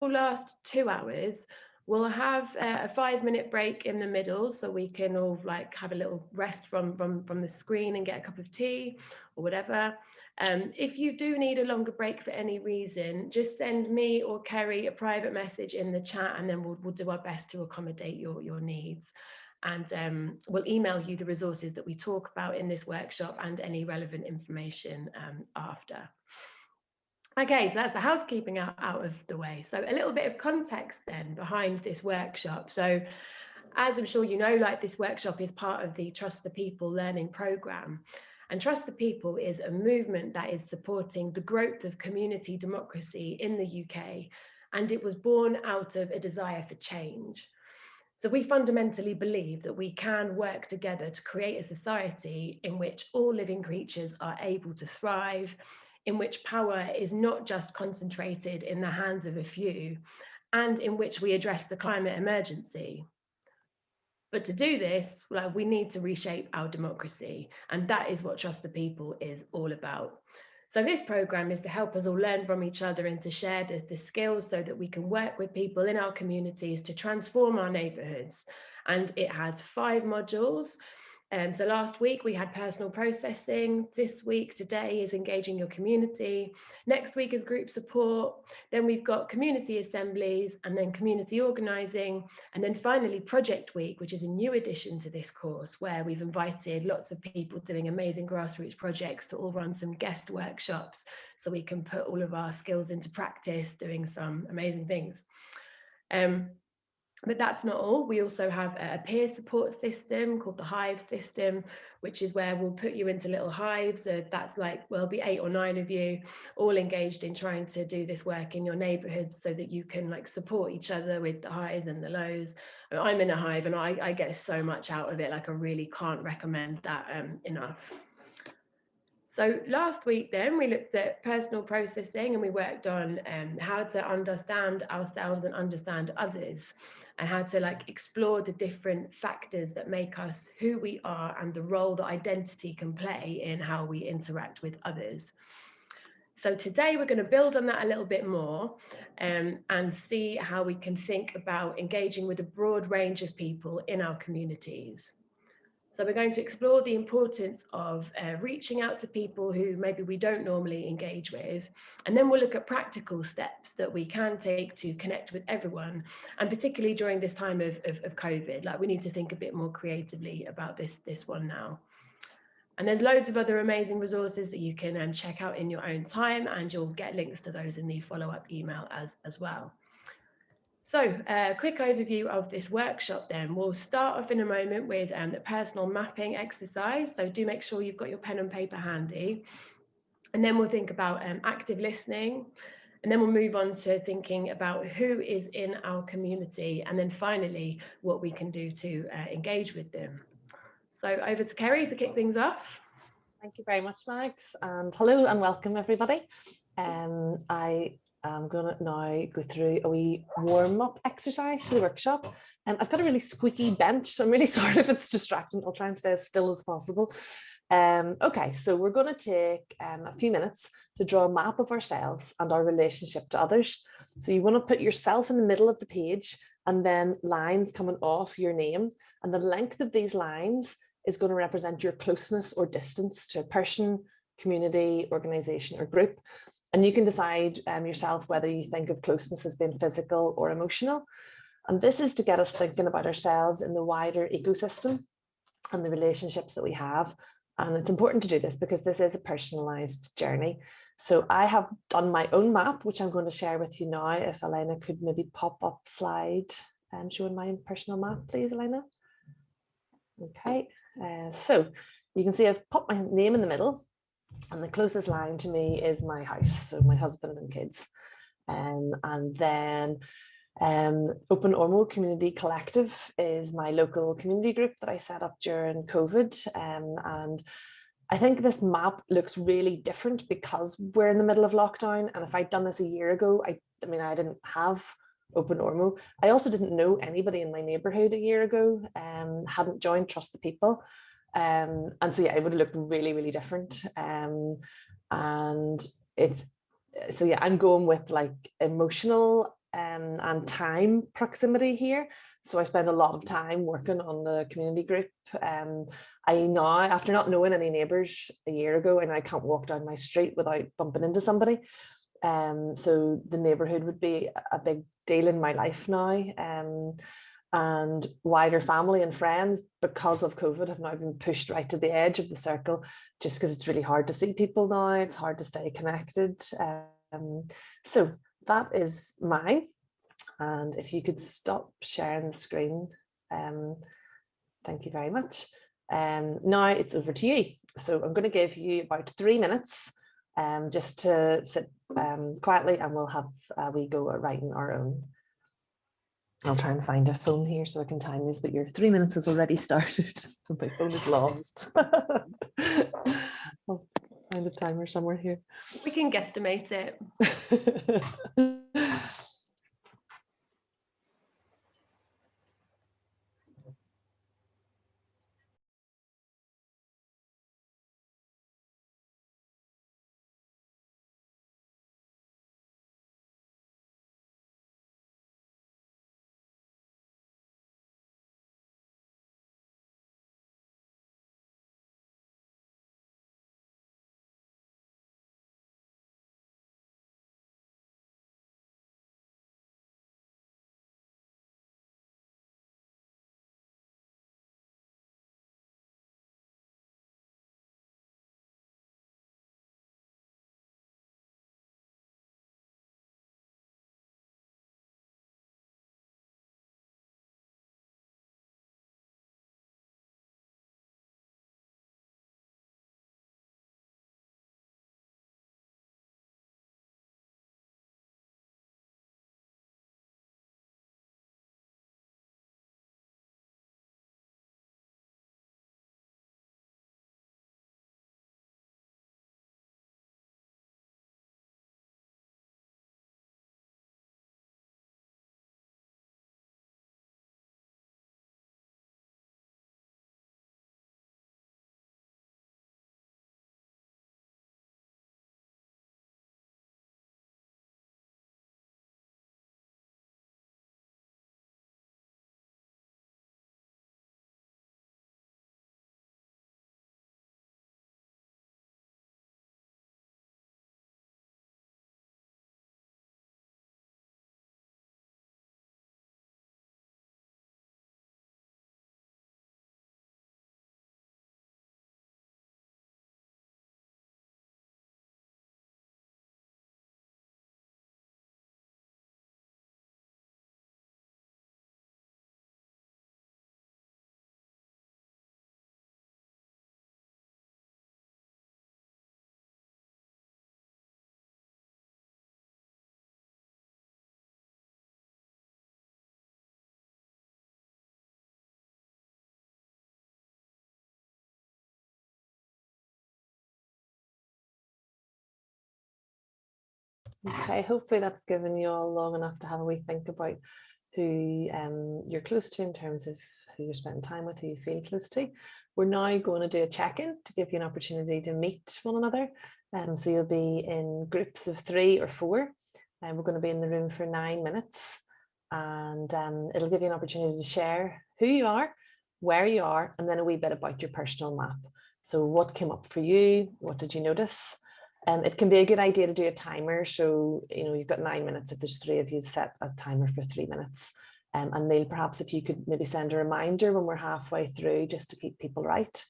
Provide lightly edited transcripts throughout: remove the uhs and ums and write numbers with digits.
will last 2 hours. We'll have a 5-minute break in the middle, so we can all like have a little rest from the screen and get a cup of tea or whatever. If you do need a longer break for any reason, just send me or Kerry a private message in the chat, and then we'll do our best to accommodate your needs. And we'll email you the resources that we talk about in this workshop and any relevant information after. Okay, so that's the housekeeping out of the way. So a little bit of context then behind this workshop. So as I'm sure you know, like, this workshop is part of the Trust the People learning programme. And Trust the People is a movement that is supporting the growth of community democracy in the UK. And it was born out of a desire for change. So we fundamentally believe that we can work together to create a society in which all living creatures are able to thrive, in which power is not just concentrated in the hands of a few, and in which we address the climate emergency. But to do this, like, we need to reshape our democracy, and that is what Trust the People is all about. So this programme is to help us all learn from each other and to share the skills so that we can work with people in our communities to transform our neighbourhoods. And it has 5 modules. So last week we had personal processing. This week, today, is engaging your community. Next week is group support. Then we've got community assemblies, and then community organising. And then finally project week, which is a new addition to this course, where we've invited lots of people doing amazing grassroots projects to all run some guest workshops, so we can put all of our skills into practice doing some amazing things. But that's not all. We also have a peer support system called the Hive system, which is where we'll put you into little hives. That's like, well, there'll be 8 or 9 of you all engaged in trying to do this work in your neighborhoods, so that you can like support each other with the highs and the lows. I'm in a hive and I get so much out of it. Like, I really can't recommend that enough. So last week then we looked at personal processing, and we worked on how to understand ourselves and understand others, and how to like explore the different factors that make us who we are and the role that identity can play in how we interact with others. So today we're going to build on that a little bit more and see how we can think about engaging with a broad range of people in our communities. So we're going to explore the importance of reaching out to people who maybe we don't normally engage with. And then we'll look at practical steps that we can take to connect with everyone. And particularly during this time of COVID, like, we need to think a bit more creatively about this one now. And there's loads of other amazing resources that you can check out in your own time, and you'll get links to those in the follow-up email as well. So a quick overview of this workshop then. We'll start off in a moment with the personal mapping exercise. So do make sure you've got your pen and paper handy. And then we'll think about active listening. And then we'll move on to thinking about who is in our community. And then finally, what we can do to engage with them. So over to Kerry to kick things off. Thank you very much, Max. And hello and welcome, everybody. I'm going to now go through a wee warm-up exercise to the workshop. I've got a really squeaky bench, so I'm really sorry if it's distracting. I'll try and stay as still as possible. Okay, so we're going to take a few minutes to draw a map of ourselves and our relationship to others. So you want to put yourself in the middle of the page, and then lines coming off your name. And the length of these lines is going to represent your closeness or distance to a person, community, organisation, or group. And you can decide yourself whether you think of closeness as being physical or emotional. And this is to get us thinking about ourselves in the wider ecosystem and the relationships that we have. And it's important to do this because this is a personalised journey. So I have done my own map, which I'm going to share with you now. If Elena could maybe pop up slide showing my personal map, please, Elena. Okay, so you can see I've popped my name in the middle. And the closest line to me is my house, so my husband and kids. And then Open Ormo Community Collective is my local community group that I set up during COVID. And I think this map looks really different because we're in the middle of lockdown. And if I'd done this a year ago, I mean, I didn't have Open Ormo. I also didn't know anybody in my neighbourhood a year ago, hadn't joined Trust the People. And so yeah, it would look really, really different. And it's, so yeah, I'm going with like emotional and time proximity here. So I spend a lot of time working on the community group. I now, after not knowing any neighbours a year ago, and I can't walk down my street without bumping into somebody. So the neighbourhood would be a big deal in my life now. And wider family and friends, because of COVID, have now been pushed right to the edge of the circle, just because it's really hard to see people now. It's hard to stay connected. So that is mine. And if you could stop sharing the screen, thank you very much. Now it's over to you. So I'm going to give you about 3 minutes just to sit quietly, and we'll have we go at writing our own. I'll try and find a phone here so I can time this, but your 3 minutes has already started. My phone is lost. I'll find a timer somewhere here. We can guesstimate it. Okay, hopefully that's given you all long enough to have a wee think about who you're close to in terms of who you're spending time with, who you feel close to. We're now going to do a check-in to give you an opportunity to meet one another. So you'll be in groups of 3 or 4, and we're going to be in the room for 9 minutes, and it'll give you an opportunity to share who you are, where you are, and then a wee bit about your personal map. So what came up for you? What did you notice? It can be a good idea to do a timer. So, you know, you've got 9 minutes. If there's 3 of you, set a timer for 3 minutes. And Neil, perhaps if you could maybe send a reminder when we're halfway through, just to keep people right.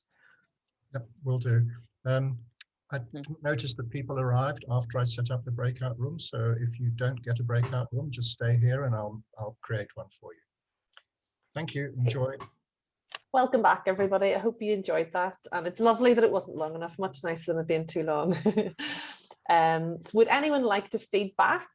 Yep, will do. I noticed that people arrived after I set up the breakout room. So if you don't get a breakout room, just stay here and I'll create one for you. Thank you. Enjoy. Welcome back, everybody. I hope you enjoyed that. And it's lovely that it wasn't long enough, much nicer than it being too long. So would anyone like to feedback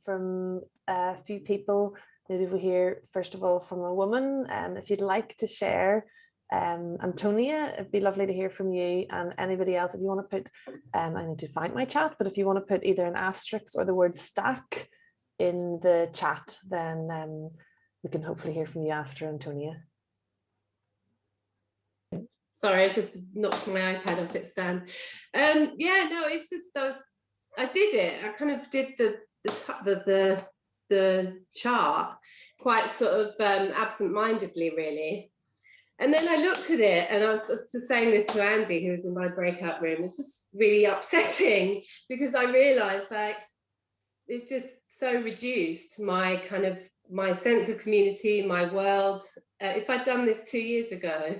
from a few people? Maybe we hear, first of all, from a woman. If you'd like to share, Antonia, it'd be lovely to hear from you, and anybody else. If you want to put, I need to find my chat, but if you want to put either an asterisk or the word stack in the chat, then we can hopefully hear from you after, Antonia. Sorry, I just knocked my iPad off its stand. Yeah, no, it's just I did it. I kind of did the the chart quite sort of absent-mindedly, really. And then I looked at it, and I was just saying this to Andy, who was in my breakout room. It's just really upsetting, because I realised, like, it's just so reduced, my sense of community, my world. If I'd done this 2 years ago,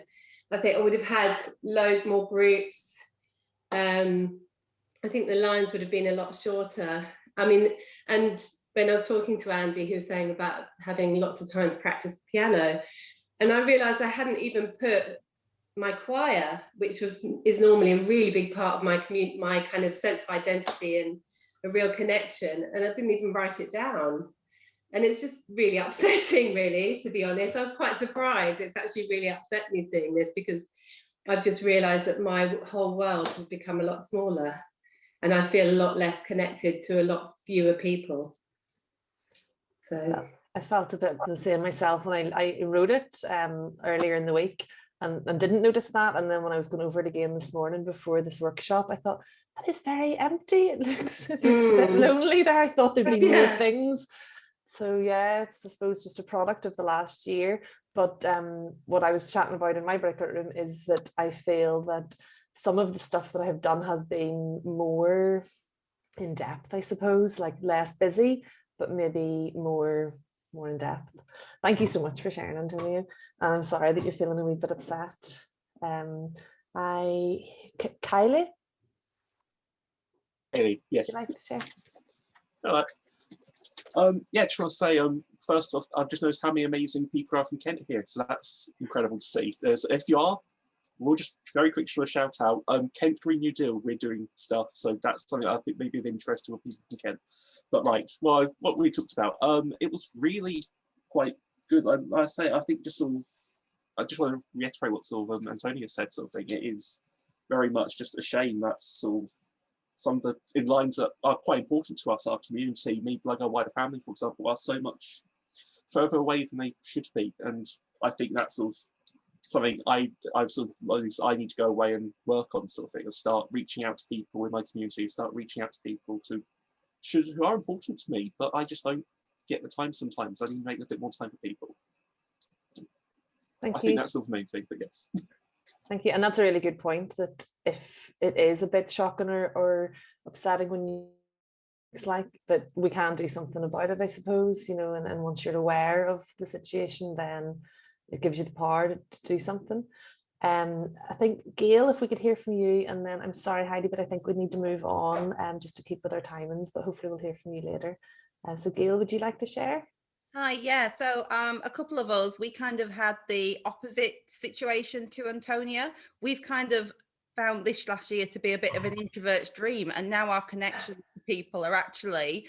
I think I would have had loads more groups. I think the lines would have been a lot shorter. I mean, and when I was talking to Andy, he was saying about having lots of time to practice piano, and I realised I hadn't even put my choir, which is normally a really big part of my community, my kind of sense of identity and a real connection, and I didn't even write it down. And it's just really upsetting, really, to be honest. I was quite surprised. It's actually really upset me seeing this, because I've just realised that my whole world has become a lot smaller, and I feel a lot less connected to a lot fewer people. So I felt a bit the same myself when I wrote it earlier in the week, and didn't notice that. And then when I was going over it again this morning before this workshop, I thought, that is very empty. It looks a bit lonely there. I thought there'd be more things. So yeah, it's, I suppose, just a product of the last year. But what I was chatting about in my breakout room is that I feel that some of the stuff that I have done has been more in depth, I suppose, like less busy, but maybe more in depth. Thank you so much for sharing, Antonia. And I'm sorry that you're feeling a wee bit upset. Kylie? Haley, yes. Would you like to share? All right. Yeah, just want to say, first off, I've just noticed how many amazing people are from Kent here, so that's incredible to see. If you are, we'll just very quickly do a shout out. Kent Green New Deal, we're doing stuff, so that's something I think may be of interest to people from Kent. But right, well, what we talked about, it was really quite good. Like I say, I think just sort of, I just want to reiterate what sort of Antonia said, sort of thing. It is very much just a shame that sort of some of the lines that are quite important to us, our community, me, like our wider family, for example, are so much further away than they should be. And I think that's sort of something I've sort of, I need to go away and work on, sort of thing, and start reaching out to people in my community, start reaching out to people who are important to me, but I just don't get the time sometimes. I need to make a bit more time for people. I think that's sort of the main thing, but yes. Thank you. And that's a really good point, that if it is a bit shocking or upsetting when you, it's like that we can do something about it, I suppose, you know, and once you're aware of the situation, then it gives you the power to do something. I think, Gail, if we could hear from you, and then I'm sorry, Heidi, but I think we need to move on just to keep with our timings, but hopefully we'll hear from you later. So Gail, would you like to share? Hi, yeah, so a couple of us, we kind of had the opposite situation to Antonia. We've kind of found this last year to be a bit of an introvert's dream, and now our connections to people are actually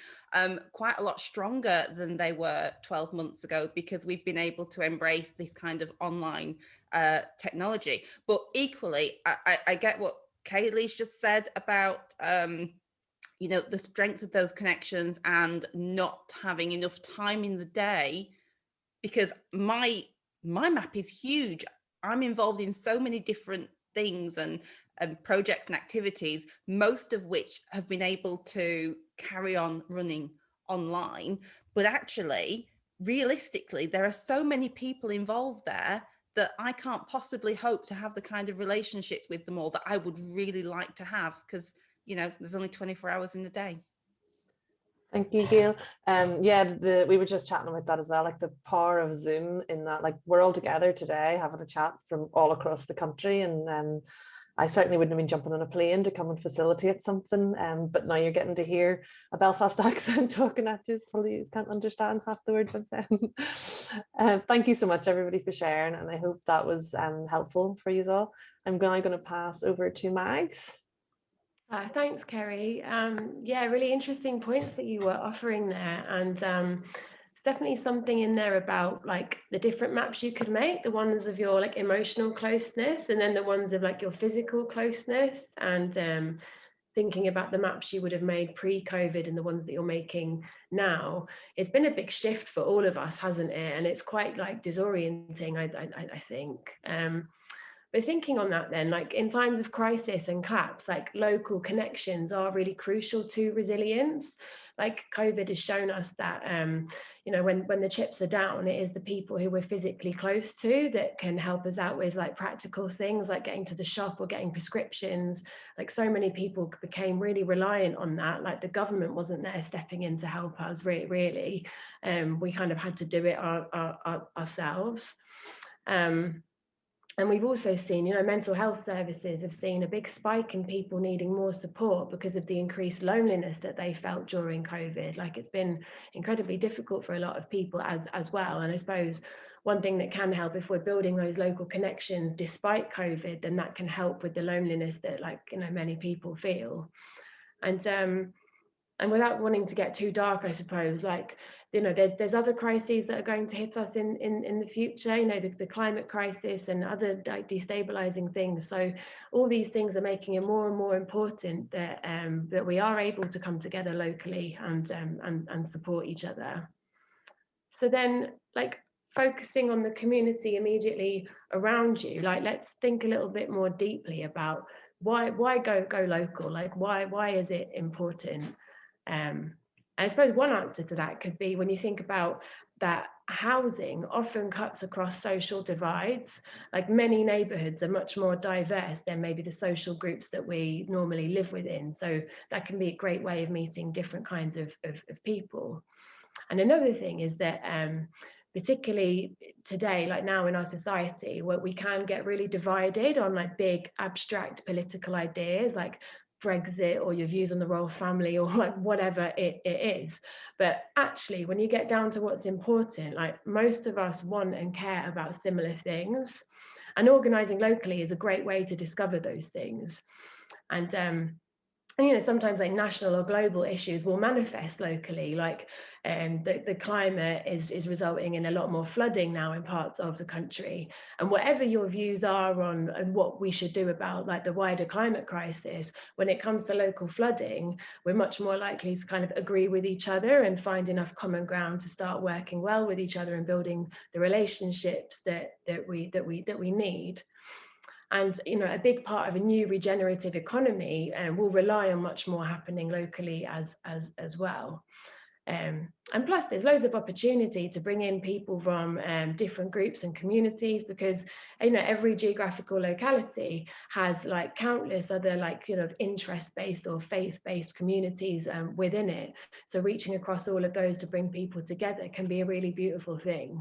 quite a lot stronger than they were 12 months ago, because we've been able to embrace this kind of online technology. But equally, I get what Kaylee's just said about you know, the strength of those connections and not having enough time in the day, because my map is huge. I'm involved in so many different things and projects and activities, most of which have been able to carry on running online. But actually, realistically, there are so many people involved there that I can't possibly hope to have the kind of relationships with them all that I would really like to have, because, you know, there's only 24 hours in a day. Thank you, Gail. Yeah, we were just chatting about that as well, like the power of Zoom, in that, like, we're all together today having a chat from all across the country, and I certainly wouldn't have been jumping on a plane to come and facilitate something, but now you're getting to hear a Belfast accent talking at you, probably can't understand half the words I'm saying. Thank you so much, everybody, for sharing, and I hope that was helpful for you all. I'm now going to pass over to Mags. Thanks, Kerry. Yeah, really interesting points that you were offering there, and it's definitely something in there about like the different maps you could make, the ones of your like emotional closeness, and then the ones of like your physical closeness, and thinking about the maps you would have made pre-COVID and the ones that you're making now. It's been a big shift for all of us, hasn't it? And it's quite like disorienting, I think. But thinking on that then, like in times of crisis and collapse, like local connections are really crucial to resilience. like COVID has shown us that, you know, when the chips are down, it is the people who we're physically close to that can help us out with like practical things like getting to the shop or getting prescriptions. Like so many people became really reliant on that. Like the government wasn't there stepping in to help us really. We kind of had to do it ourselves. And we've also seen, you know, mental health services have seen a big spike in people needing more support because of the increased loneliness that they felt during COVID. Like it's been incredibly difficult for a lot of people as well. And I suppose one thing that can help, if we're building those local connections despite COVID, then that can help with the loneliness that, like, you know, many people feel. And without wanting to get too dark, I suppose, like, you know, there's other crises that are going to hit us in the future, you know, the climate crisis and other like destabilizing things. So all these things are making it more and more important that that we are able to come together locally and support each other. So then, like, focusing on the community immediately around you, like, let's think a little bit more deeply about why go local, like why is it important? I suppose one answer to that could be when you think about that housing often cuts across social divides. Like many neighborhoods are much more diverse than maybe the social groups that we normally live within. So that can be a great way of meeting different kinds of people. And another thing is that particularly today, like now in our society, where we can get really divided on like big abstract political ideas like Brexit or your views on the royal family or like whatever it is. But actually, when you get down to what's important, like most of us want and care about similar things. And organising locally is a great way to discover those things. And you know, sometimes like national or global issues will manifest locally, like the climate is resulting in a lot more flooding now in parts of the country. And whatever your views are on what we should do about like the wider climate crisis, when it comes to local flooding, we're much more likely to kind of agree with each other and find enough common ground to start working well with each other and building the relationships that we need. And you know, a big part of a new regenerative economy will rely on much more happening locally as well. And plus, there's loads of opportunity to bring in people from different groups and communities, because you know every geographical locality has like countless other like, you know, interest-based or faith-based communities within it. So reaching across all of those to bring people together can be a really beautiful thing.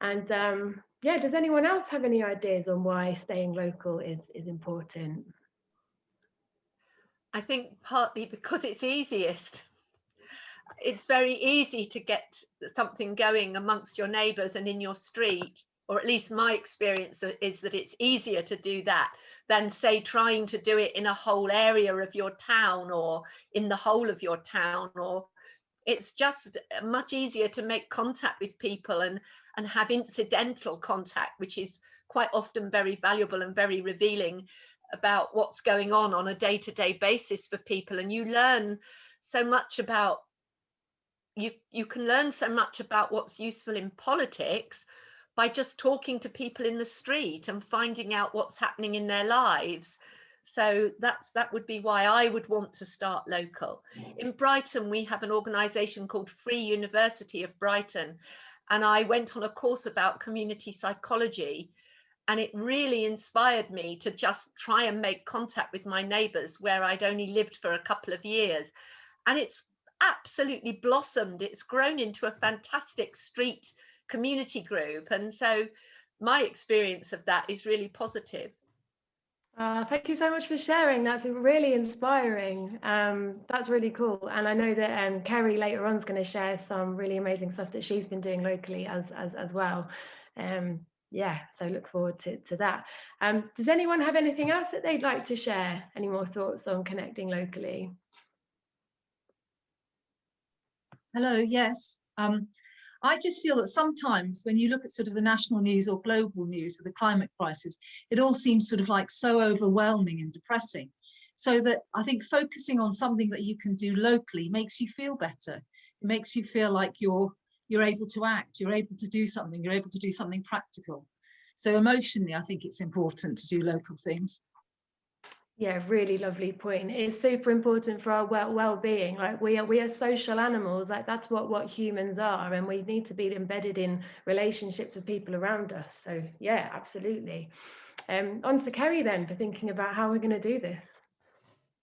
And yeah, does anyone else have any ideas on why staying local is important? I think partly because it's easiest. It's very easy to get something going amongst your neighbours and in your street, or at least my experience is that it's easier to do that than, say, trying to do it in a whole area of your town or in the whole of your town. Or it's just much easier to make contact with people and have incidental contact, which is quite often very valuable and very revealing about what's going on a day-to-day basis for people. And you learn so much about, you can learn so much about what's useful in politics by just talking to people in the street and finding out what's happening in their lives. So that would be why I would want to start local. In Brighton, we have an organisation called Free University of Brighton, and I went on a course about community psychology, and it really inspired me to just try and make contact with my neighbours where I'd only lived for a couple of years. And it's absolutely blossomed. It's grown into a fantastic street community group. And so my experience of that is really positive. Thank you so much for sharing. That's really inspiring. That's really cool. And I know that Kerry later on is going to share some really amazing stuff that she's been doing locally as well. Yeah, so look forward to that. Does anyone have anything else that they'd like to share? Any more thoughts on connecting locally? Hello, yes. I just feel that sometimes when you look at sort of the national news or global news of the climate crisis, it all seems sort of like so overwhelming and depressing. So that I think focusing on something that you can do locally makes you feel better. It makes you feel like you're able to act, you're able to do something, you're able to do something practical. So emotionally, I think it's important to do local things. Yeah, really lovely point. It's super important for our well-being. Like we are social animals. Like that's what humans are, and we need to be embedded in relationships with people around us. So yeah, absolutely. On to Kerry then for thinking about how we're going to do this.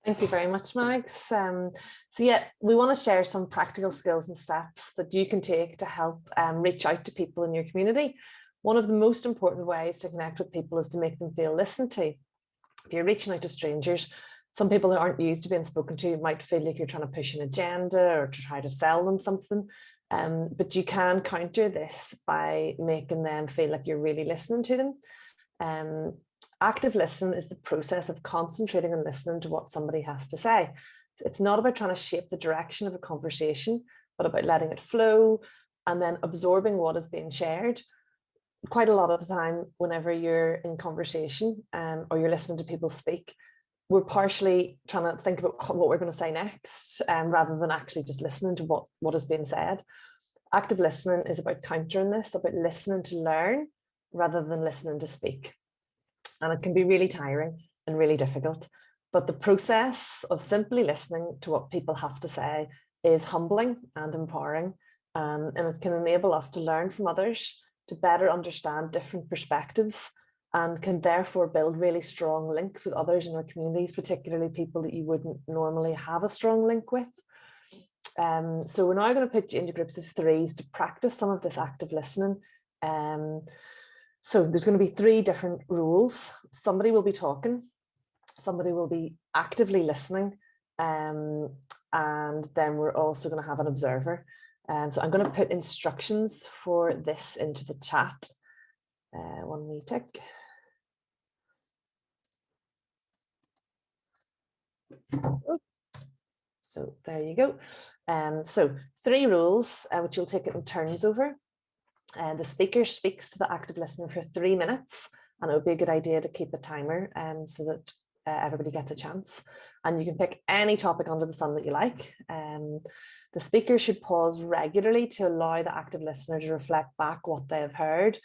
Thank you very much, Mags. So yeah, we want to share some practical skills and steps that you can take to help reach out to people in your community. One of the most important ways to connect with people is to make them feel listened to. If you're reaching out to strangers, some people who aren't used to being spoken to might feel like you're trying to push an agenda or to try to sell them something. But you can counter this by making them feel like you're really listening to them. Active listening is the process of concentrating and listening to what somebody has to say. It's not about trying to shape the direction of a conversation, but about letting it flow and then absorbing what is being shared. Quite a lot of the time, whenever you're in conversation or you're listening to people speak, we're partially trying to think about what we're going to say next rather than actually just listening to what is being said. Active listening is about countering this, about listening to learn rather than listening to speak. And it can be really tiring and really difficult. But the process of simply listening to what people have to say is humbling and empowering. And it can enable us to learn from others, to better understand different perspectives, and can therefore build really strong links with others in our communities, particularly people that you wouldn't normally have a strong link with. So we're now going to put you into groups of threes to practice some of this active listening. So there's going to be 3 different rules. Somebody will be talking, somebody will be actively listening, and then we're also going to have an observer. So I'm going to put instructions for this into the chat. One wee tick. So there you go. So 3 rules, which you'll take it in turns over. The speaker speaks to the active listener for 3 minutes, and it would be a good idea to keep a timer so that everybody gets a chance. And you can pick any topic under the sun that you like. The speaker should pause regularly to allow the active listener to reflect back what they have heard.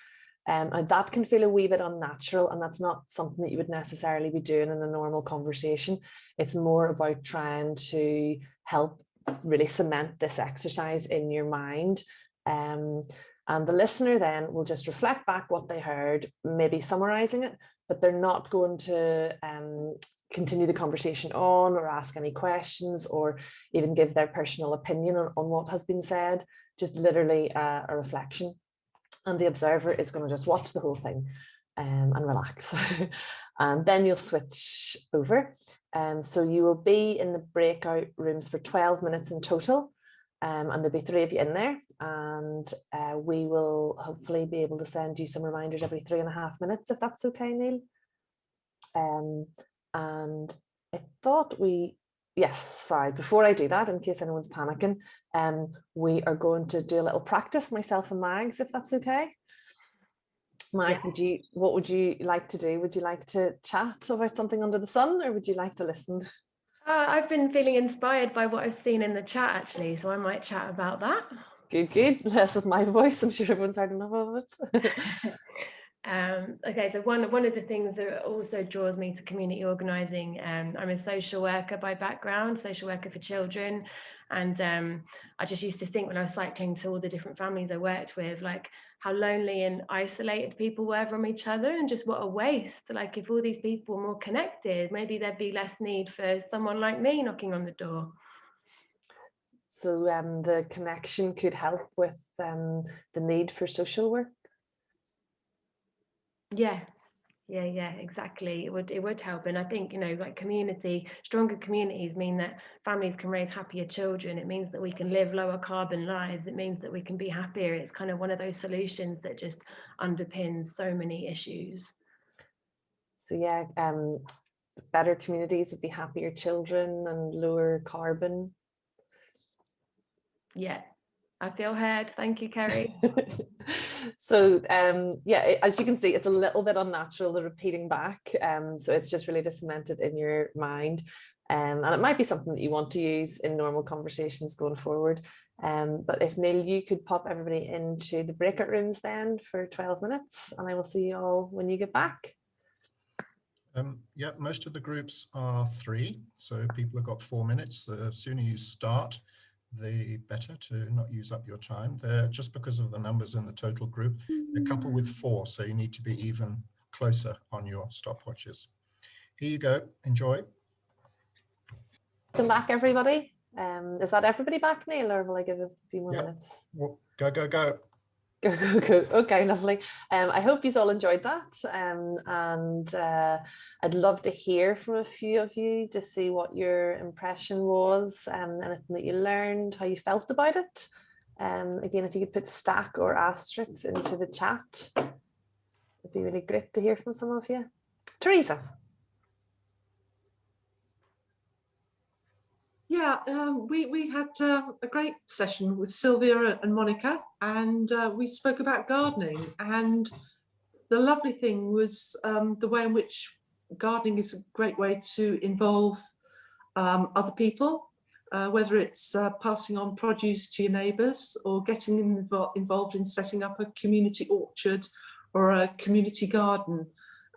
And that can feel a wee bit unnatural, and that's not something that you would necessarily be doing in a normal conversation. It's more about trying to help really cement this exercise in your mind. And the listener then will just reflect back what they heard, maybe summarizing it, but they're not going to continue the conversation on or ask any questions or even give their personal opinion on what has been said, just literally a reflection. And the observer is going to just watch the whole thing and relax. And then you'll switch over. So you will be in the breakout rooms for 12 minutes in total. And there'll be 3 of you in there, and we will hopefully be able to send you some reminders every 3.5 minutes, if that's okay, Neil. And I thought yes, sorry, before I do that, in case anyone's panicking, we are going to do a little practice, myself and Mags, if that's okay. Mags, yeah. What would you like to do? Would you like to chat about something under the sun, or would you like to listen? I've been feeling inspired by what I've seen in the chat, actually, so I might chat about that. Good. Less of my voice. I'm sure everyone's heard enough of it. Okay, so one of the things that also draws me to community organising, I'm a social worker by background, social worker for children, and I just used to think when I was cycling to all the different families I worked with, like how lonely and isolated people were from each other, and just what a waste. Like if all these people were more connected, maybe there'd be less need for someone like me knocking on the door. So the connection could help with the need for social work. Yeah, exactly. It would help, and I think like stronger communities mean that families can raise happier children. It means that we can live lower carbon lives. It means that we can be happier. It's kind of one of those solutions that just underpins so many issues. So yeah, better communities would be happier children and lower carbon. Yeah, I feel heard. Thank you, Kerry. So yeah, as you can see, it's a little bit unnatural, the repeating back. So it's just really just cemented in your mind. And it might be something that you want to use in normal conversations going forward. But if Neil, you could pop everybody into the breakout rooms then for 12 minutes, and I will see you all when you get back. Yeah, most of the groups are 3, so people have got 4 minutes. The sooner you start, the better, to not use up your time. They're just because of the numbers in the total group, a couple with 4, so you need to be even closer on your stopwatches. Here you go. Enjoy. Welcome back, everybody. Is that everybody back, Neil, or will I give it a few more minutes? Well, go, go, go. Go, go, go. Okay, lovely. I hope you all enjoyed that. I'd love to hear from a few of you to see what your impression was, anything that you learned, how you felt about it. Again, if you could put stack or asterisks into the chat, it'd be really great to hear from some of you. Teresa. Yeah, we had a great session with Sylvia and Monica, and we spoke about gardening. And the lovely thing was the way in which gardening is a great way to involve other people, whether it's passing on produce to your neighbours or getting involved in setting up a community orchard or a community garden.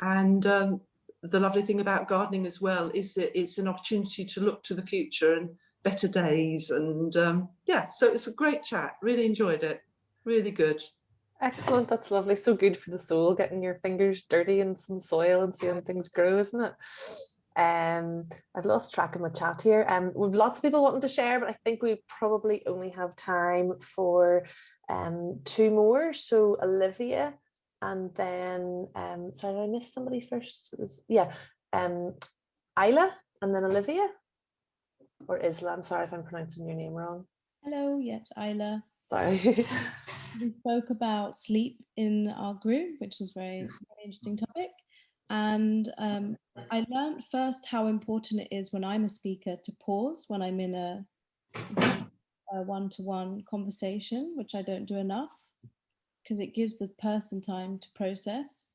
And the lovely thing about gardening as well is that it's an opportunity to look to the future and better days. And yeah, so it's a great chat. Really enjoyed it. Really good. Excellent. That's lovely. So good for the soul, getting your fingers dirty in some soil and seeing things grow, isn't it? I've lost track of my chat here. We've lots of people wanting to share, but I think we probably only have time for 2 more. So Olivia, and then sorry, did I miss somebody first? Yeah, Isla, and then Olivia, or Isla. I'm sorry if I'm pronouncing your name wrong. Hello, yes, Isla. Sorry. We spoke about sleep in our group, which is very interesting topic. And I learned first how important it is when I'm a speaker to pause when I'm in a one-to-one conversation, which I don't do enough, because it gives the person time to process.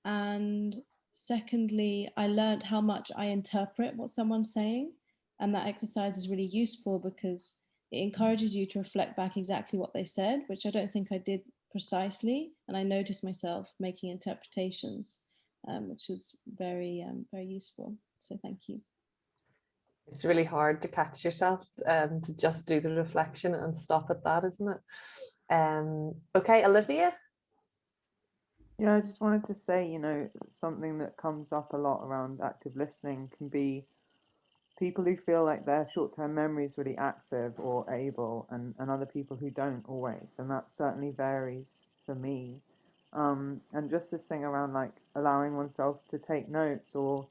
And secondly, I learned how much I interpret what someone's saying. And that exercise is really useful because it encourages you to reflect back exactly what they said, which I don't think I did precisely. And I noticed myself making interpretations, which is very, very useful. So thank you. It's really hard to catch yourself to just do the reflection and stop at that, isn't it? Okay, Olivia? Yeah, I just wanted to say, you know, something that comes up a lot around active listening can be people who feel like their short-term memory is really active or able, and other people who don't always, and that certainly varies for me. And just this thing around like allowing oneself to take notes or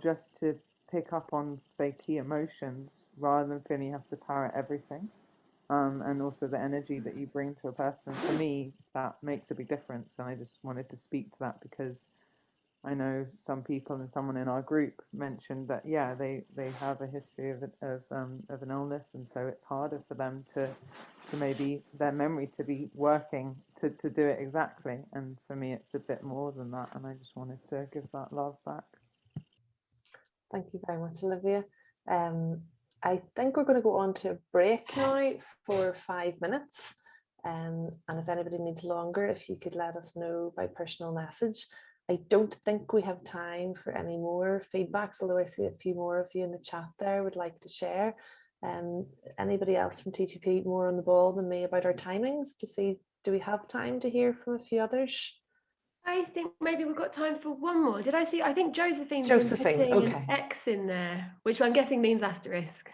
just to pick up on, say, key emotions rather than feeling you have to parrot everything. And also the energy that you bring to a person. For me, that makes a big difference, and I just wanted to speak to that because I know some people and someone in our group mentioned that, yeah, they have a history of an illness, and so it's harder for them to maybe their memory to be working to do it exactly. And for me, it's a bit more than that, and I just wanted to give that love back. Thank you very much, Olivia. I think we're going to go on to a break now for 5 minutes. And if anybody needs longer, if you could let us know by personal message. I don't think we have time for any more feedbacks, although I see a few more of you in the chat there would like to share. Anybody else from TTP more on the ball than me about our timings to see, do we have time to hear from a few others? I think maybe we've got time for one more. Did I see? I think Josephine's Josephine, been putting okay. an X in there, which I'm guessing means asterisk.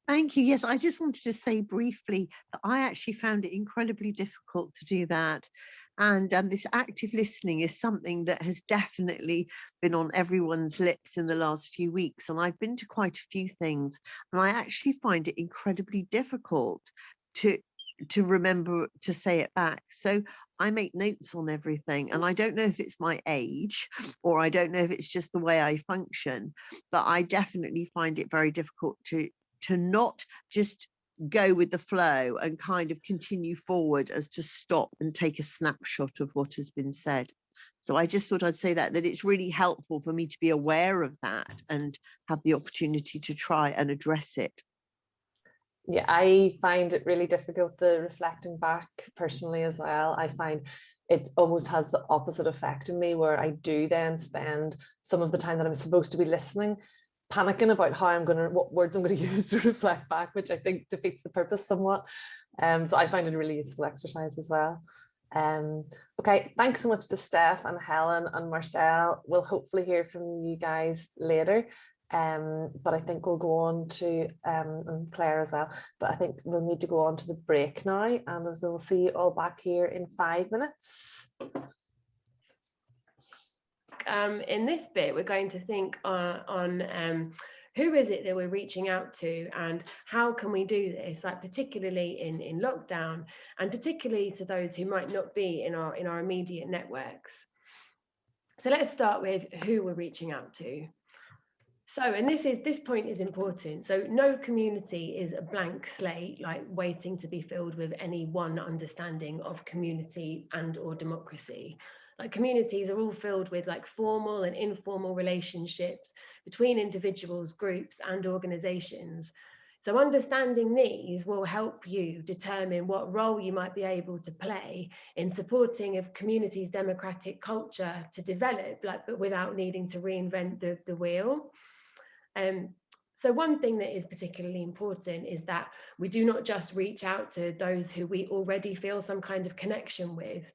Thank you. Yes, I just wanted to say briefly that I actually found it incredibly difficult to do that. And this active listening is something that has definitely been on everyone's lips in the last few weeks. And I've been to quite a few things, and I actually find it incredibly difficult to remember to say it back. So I make notes on everything, and I don't know if it's my age or I don't know if it's just the way I function, but I definitely find it very difficult to not just go with the flow and kind of continue forward as to stop and take a snapshot of what has been said. So I just thought I'd say that it's really helpful for me to be aware of that and have the opportunity to try and address it. Yeah, I find it really difficult, the reflecting back personally as well. I find it almost has the opposite effect in me, where I do then spend some of the time that I'm supposed to be listening panicking about what words I'm going to use to reflect back, which I think defeats the purpose somewhat. So I find it a really useful exercise as well. Okay, thanks so much to Steph and Helen and Marcel. We'll hopefully hear from you guys later. But I think we'll go on to and Claire as well, but I think we'll need to go on to the break now, and we'll see you all back here in 5 minutes. In this bit, we're going to think on who is it that we're reaching out to, and how can we do this, like particularly in lockdown, and particularly to those who might not be in our immediate networks. So let's start with who we're reaching out to. So, and this point is important. So no community is a blank slate, like waiting to be filled with any one understanding of community and or democracy. Like communities are all filled with like formal and informal relationships between individuals, groups, and organizations. So understanding these will help you determine what role you might be able to play in supporting a community's democratic culture to develop, but without needing to reinvent the wheel. So one thing that is particularly important is that we do not just reach out to those who we already feel some kind of connection with.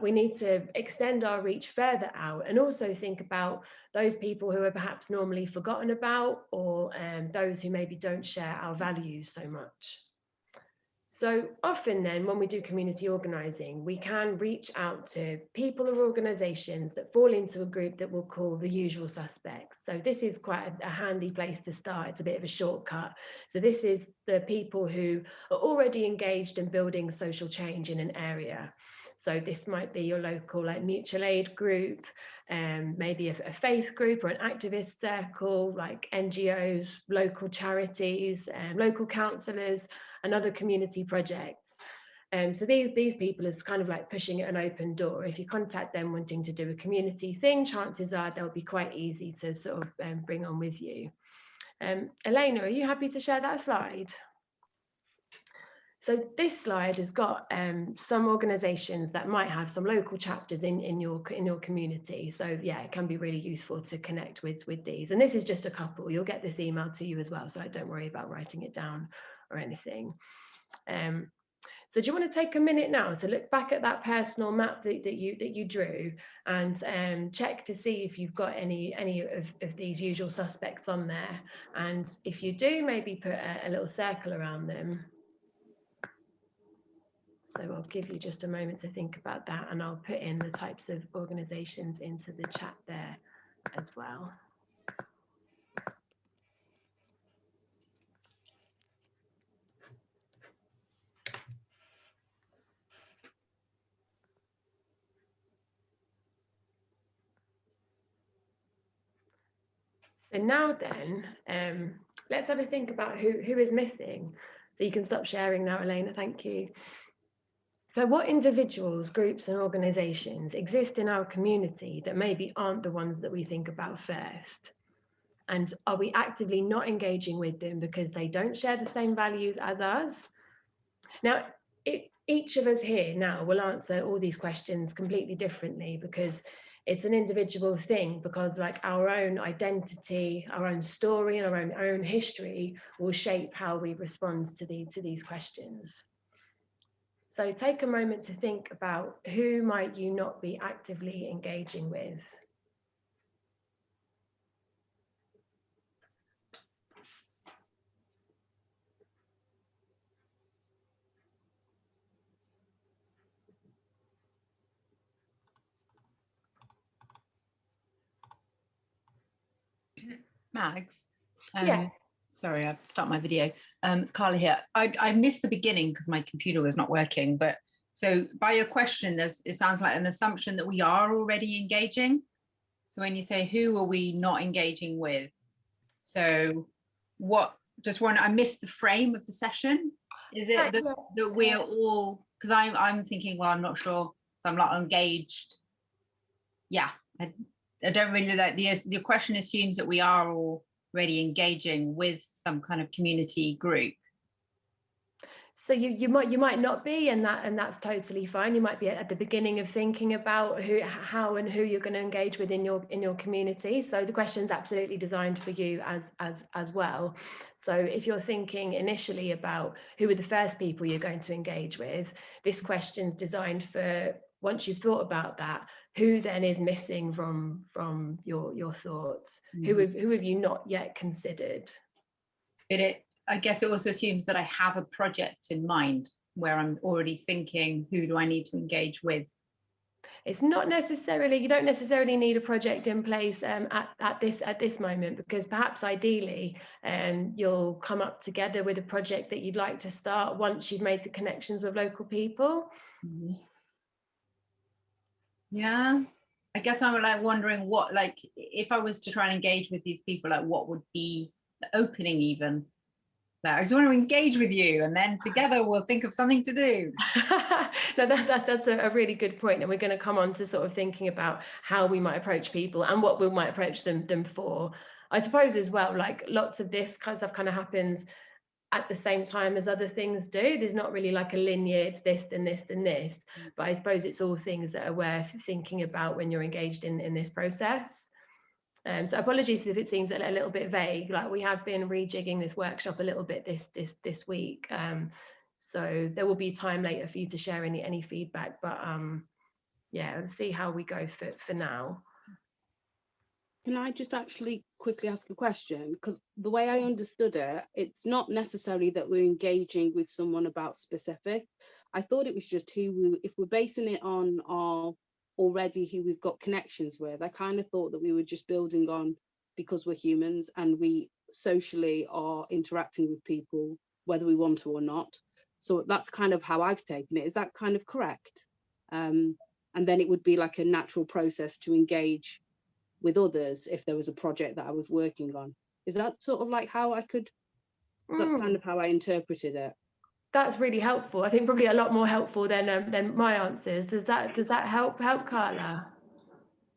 We need to extend our reach further out and also think about those people who are perhaps normally forgotten about, or those who maybe don't share our values so much. So often then, when we do community organising, we can reach out to people or organisations that fall into a group that we'll call the usual suspects. So this is quite a handy place to start. It's a bit of a shortcut. So this is the people who are already engaged in building social change in an area. So this might be your local like mutual aid group, maybe a faith group or an activist circle, like NGOs, local charities, local councillors, and other community projects. So these people is kind of like pushing an open door. If you contact them wanting to do a community thing, chances are they'll be quite easy to sort of bring on with you. Elena, are you happy to share that slide? So this slide has got some organisations that might have some local chapters in your community. So yeah, it can be really useful to connect with these. And this is just a couple. You'll get this email to you as well, so don't worry about writing it down or anything. So do you want to take a minute now to look back at that personal map that you drew and check to see if you've got any of these usual suspects on there? And if you do, maybe put a little circle around them. So I'll give you just a moment to think about that, and I'll put in the types of organisations into the chat there as well. So now then, let's have a think about who is missing. So you can stop sharing now, Elena, thank you. So what individuals, groups and organisations exist in our community that maybe aren't the ones that we think about first? And are we actively not engaging with them because they don't share the same values as us? Now, each of us here now will answer all these questions completely differently, because it's an individual thing, because like our own identity, our own story and our own history will shape how we respond to these questions. So take a moment to think about who might you not be actively engaging with. Mags, Yeah. Sorry, I've stopped my video. It's Carla here. I missed the beginning because my computer was not working. But so by your question, it sounds like an assumption that we are already engaging. So when you say who are we not engaging with? So I missed the frame of the session. Is it that we're all, because I'm thinking, well, I'm not sure, so I'm not engaged. Yeah, I don't really like the question assumes that we are already engaging with some kind of community group. So you might not be, and that's totally fine. You might be at the beginning of thinking about how and who you're going to engage with in your community. So the question's absolutely designed for you as well. So if you're thinking initially about who are the first people you're going to engage with, this question's designed for once you've thought about that, who then is missing from your thoughts? Mm-hmm. Who have you not yet considered? I guess it also assumes that I have a project in mind where I'm already thinking, who do I need to engage with? It's not necessarily, you don't necessarily need a project in place at this moment, because perhaps ideally you'll come up together with a project that you'd like to start once you've made the connections with local people. Mm-hmm. Yeah, I guess I'm like wondering what, like, if I was to try and engage with these people, like what would be the opening even? I just want to engage with you, and then together we'll think of something to do. No, that's a really good point, and we're going to come on to sort of thinking about how we might approach people and what we might approach them for. I suppose as well, like lots of this kind of stuff kind of happens at the same time as other things do. There's not really like a linear, it's this and this and this, but I suppose it's all things that are worth thinking about when you're engaged in this process. So apologies if it seems a little bit vague. Like we have been rejigging this workshop a little bit this week. So there will be time later for you to share any feedback. But yeah, let's see how we go for now. Can I just actually quickly ask a question? Because the way I understood it, it's not necessarily that we're engaging with someone about specific. I thought it was just if we're basing it on our already who we've got connections with, I kind of thought that we were just building on, because we're humans and we socially are interacting with people, whether we want to or not. So that's kind of how I've taken it. Is that kind of correct? And then it would be like a natural process to engage with others if there was a project that I was working on. Is that sort of like how I could, that's kind of how I interpreted it. That's really helpful. I think probably a lot more helpful than my answers. Does that help Carla?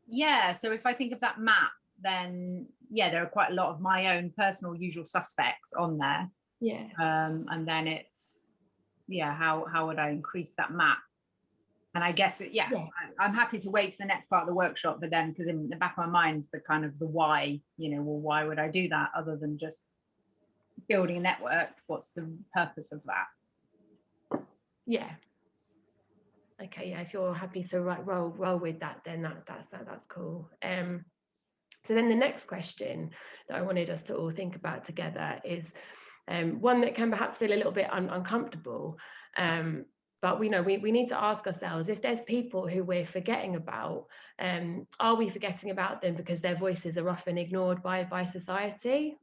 Yeah, so if I think of that map, then yeah, there are quite a lot of my own personal usual suspects on there. Yeah. And then it's, yeah, how would I increase that map? And I guess, I'm happy to wait for the next part of the workshop, but then because in the back of my mind's the kind of the why, well, why would I do that other than just building a network? What's the purpose of that? Yeah. Okay, yeah, if you're happy to roll with that, then that's cool. So then the next question that I wanted us to all think about together is one that can perhaps feel a little bit uncomfortable. But we know we need to ask ourselves, if there's people who we're forgetting about, are we forgetting about them because their voices are often ignored by society?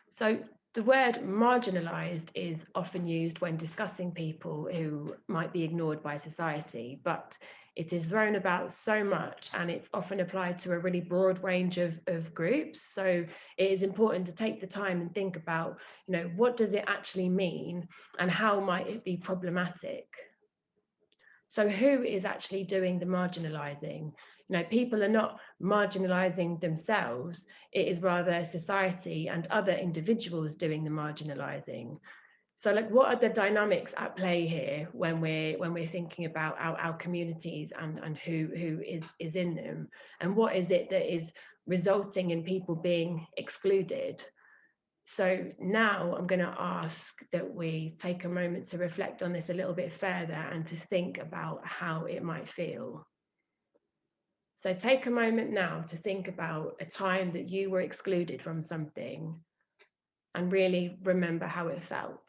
So the word marginalised is often used when discussing people who might be ignored by society, but it is thrown about so much and it's often applied to a really broad range of groups. So it is important to take the time and think about, what does it actually mean and how might it be problematic? So who is actually doing the marginalising? People are not marginalising themselves. It is rather society and other individuals doing the marginalising. So like, what are the dynamics at play here when we're thinking about our communities and who is in them? And what is it that is resulting in people being excluded? So now I'm going to ask that we take a moment to reflect on this a little bit further and to think about how it might feel. So take a moment now to think about a time that you were excluded from something and really remember how it felt.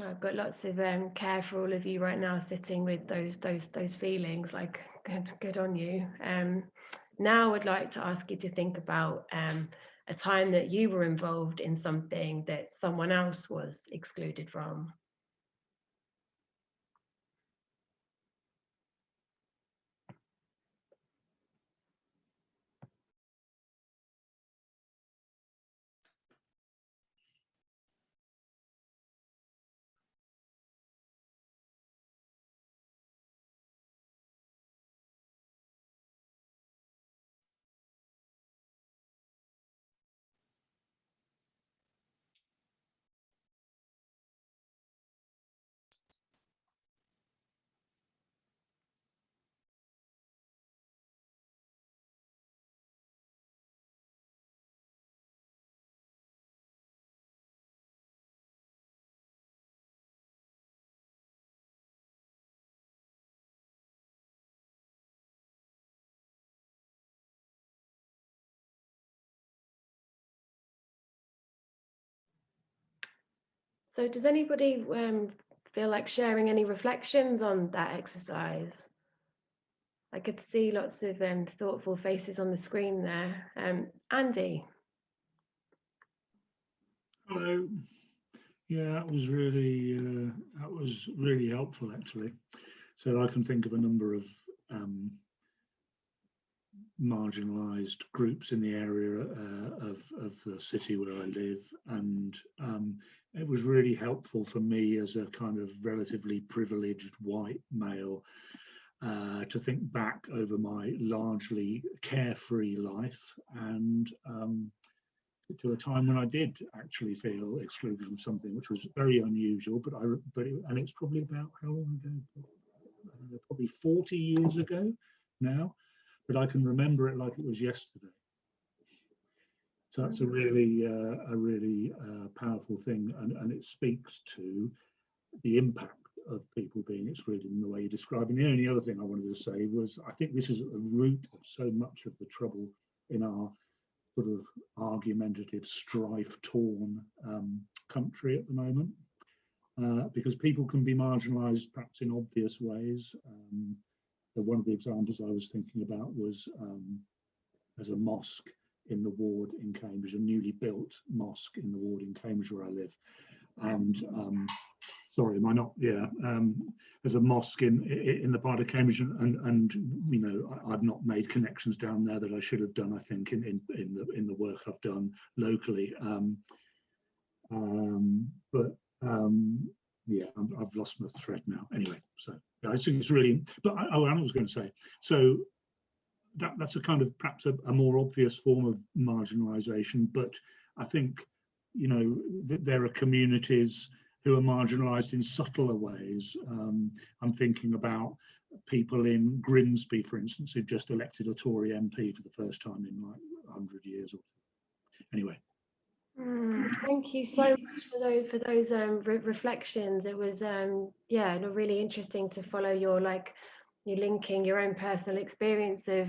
I've got lots of care for all of you right now, sitting with those feelings. Like, good on you. Now I'd like to ask you to think about a time that you were involved in something that someone else was excluded from. So does anybody feel like sharing any reflections on that exercise? I could see lots of thoughtful faces on the screen there. Andy. Hello. Yeah, that was really helpful actually. So I can think of a number of marginalised groups in the area of the city where I live, and it was really helpful for me as a kind of relatively privileged white male to think back over my largely carefree life and to a time when I did actually feel excluded from something, which was very unusual. And it's probably about how long ago? Probably 40 years ago now, but I can remember it like it was yesterday. So that's a really powerful thing, and it speaks to the impact of people being excluded in the way you describe. And the only other thing I wanted to say was, I think this is at the root of so much of the trouble in our sort of argumentative, strife-torn country at the moment, because people can be marginalised perhaps in obvious ways. One of the examples I was thinking about was there's a mosque in the ward in Cambridge, a newly built mosque in the ward in Cambridge where I live. And sorry, am I not? Yeah, there's a mosque in the part of Cambridge, and you know, I've not made connections down there that I should have done. I think in the work I've done locally, yeah, I've lost my thread now. Anyway, so yeah, I think it's really. But I was going to say, so that's a kind of perhaps a more obvious form of marginalisation. But I think, you know, there are communities who are marginalised in subtler ways. I'm thinking about people in Grimsby, for instance, who've just elected a Tory MP for the first time in like 100 years or so. Anyway. Thank you so much for those reflections. It was yeah, really interesting to follow your you linking your own personal experience of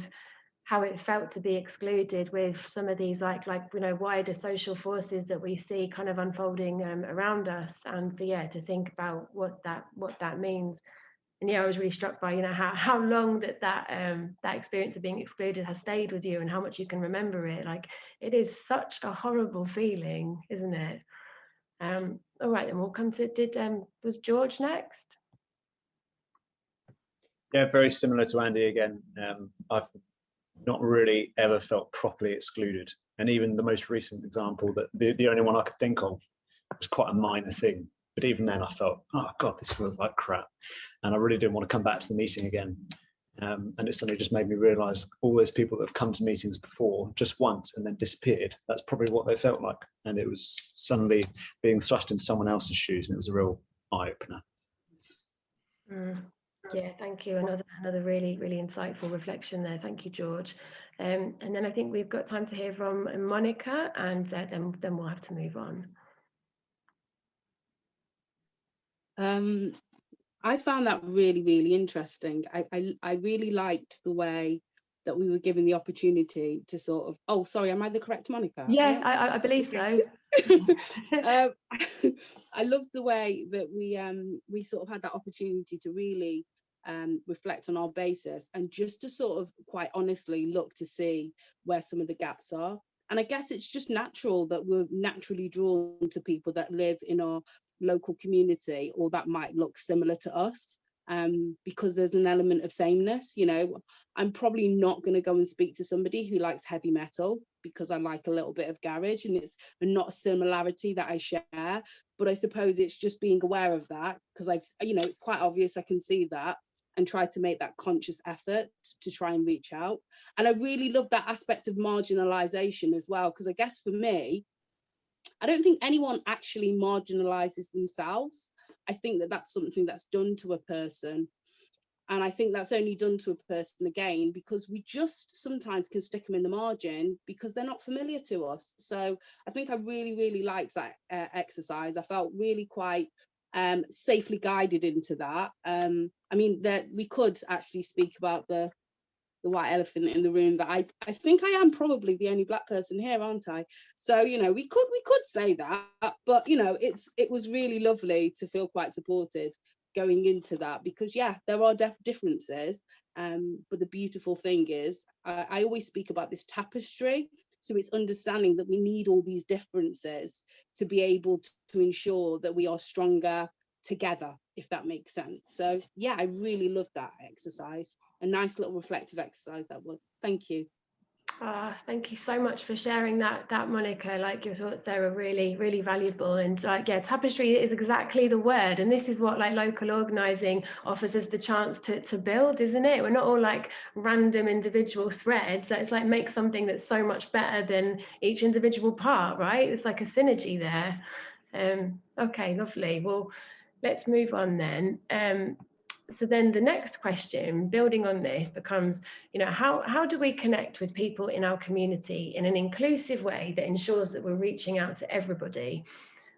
how it felt to be excluded with some of these like you know, wider social forces that we see kind of unfolding around us, and so yeah, to think about what that means. And yeah, I was really struck by, you know, how long that experience of being excluded has stayed with you and how much you can remember it. Like, it is such a horrible feeling, isn't it? All right, then we'll come to, was George next? Yeah, very similar to Andy again. I've not really ever felt properly excluded. And even the most recent example, that the only one I could think of, was quite a minor thing. But even then I felt, oh God, this feels like crap. And I really didn't want to come back to the meeting again. And it suddenly just made me realise all those people that have come to meetings before just once and then disappeared, that's probably what they felt like. And it was suddenly being thrust into someone else's shoes, and it was a real eye-opener. Yeah, thank you. Another really insightful reflection there. Thank you, George. And then I think we've got time to hear from Monica, and then we'll have to move on. I found that really interesting. I really liked the way that we were given the opportunity to sort of, oh, sorry, am I the correct Monica? Yeah, I believe so. I love the way that we sort of had that opportunity to really reflect on our basis and just to sort of quite honestly look to see where some of the gaps are. And I guess it's just natural that we're naturally drawn to people that live in our local community or that might look similar to us. Because there's an element of sameness, you know. I'm probably not going to go and speak to somebody who likes heavy metal because I like a little bit of garage, and it's not a similarity that I share. But I suppose it's just being aware of that, because it's quite obvious I can see that, and try to make that conscious effort to try and reach out. And I really love that aspect of marginalization as well, because I guess for me, I don't think anyone actually marginalizes themselves. I think that that's something that's done to a person. And I think that's only done to a person again because we just sometimes can stick them in the margin because they're not familiar to us. So I think I really, really liked that exercise. I felt really quite safely guided into that. I mean, that we could actually speak about the white elephant in the room, that I think I am probably the only black person here, aren't I? So, you know, we could say that, but you know, it was really lovely to feel quite supported going into that, because yeah, there are differences, but the beautiful thing is I always speak about this tapestry. So it's understanding that we need all these differences to be able to ensure that we are stronger together, if that makes sense. So yeah, I really love that exercise. A nice little reflective exercise that was. Thank you. Thank you so much for sharing that, Monica. Like, your thoughts there are really, really valuable. And like, yeah, tapestry is exactly the word. And this is what like local organising offers us the chance to build, isn't it? We're not all like random individual threads. It's like make something that's so much better than each individual part, right? It's like a synergy there. Okay, lovely. Well, let's move on then. So then the next question, building on this, becomes, you know, how do we connect with people in our community in an inclusive way that ensures that we're reaching out to everybody?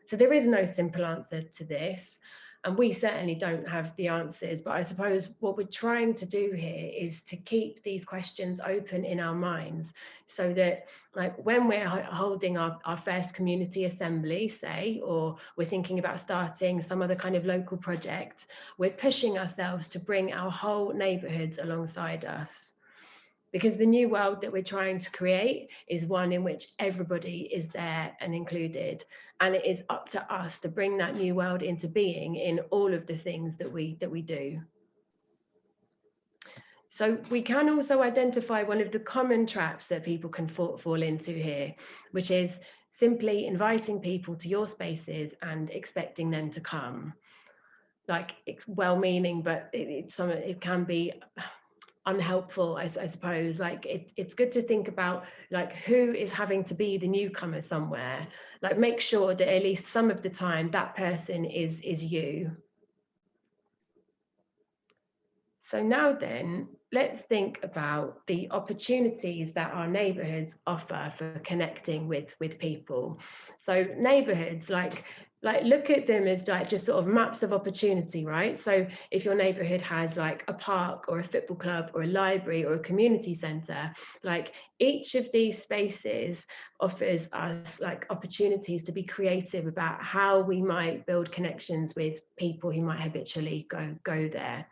So there is no simple answer to this, and we certainly don't have the answers, but I suppose what we're trying to do here is to keep these questions open in our minds, so that like when we're holding our first community assembly, say, or we're thinking about starting some other kind of local project, we're pushing ourselves to bring our whole neighbourhoods alongside us. Because the new world that we're trying to create is one in which everybody is there and included. And it is up to us to bring that new world into being in all of the things that we do. So we can also identify one of the common traps that people can fall into here, which is simply inviting people to your spaces and expecting them to come. Like, it's well-meaning, but it can be unhelpful, I suppose. Like, it's good to think about like who is having to be the newcomer somewhere. Like, make sure that at least some of the time that person is you. So now then, let's think about the opportunities that our neighbourhoods offer for connecting with people. So neighbourhoods, like look at them as like just sort of maps of opportunity, right? So if your neighbourhood has like a park or a football club or a library or a community centre, like each of these spaces offers us like opportunities to be creative about how we might build connections with people who might habitually go there.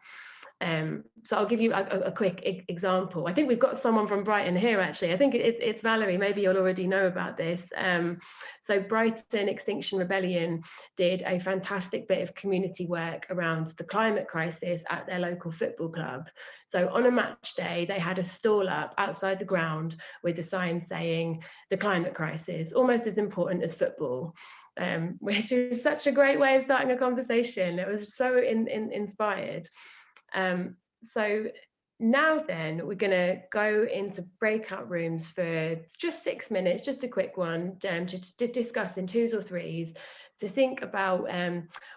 So I'll give you a quick example. I think we've got someone from Brighton here, actually. I think it's Valerie. Maybe you'll already know about this. So Brighton Extinction Rebellion did a fantastic bit of community work around the climate crisis at their local football club. So on a match day, they had a stall up outside the ground with a sign saying the climate crisis, almost as important as football. Which is such a great way of starting a conversation. It was so inspired. So now then, we're going to go into breakout rooms for just 6 minutes, just a quick one, just to discuss in 2s or 3s, to think about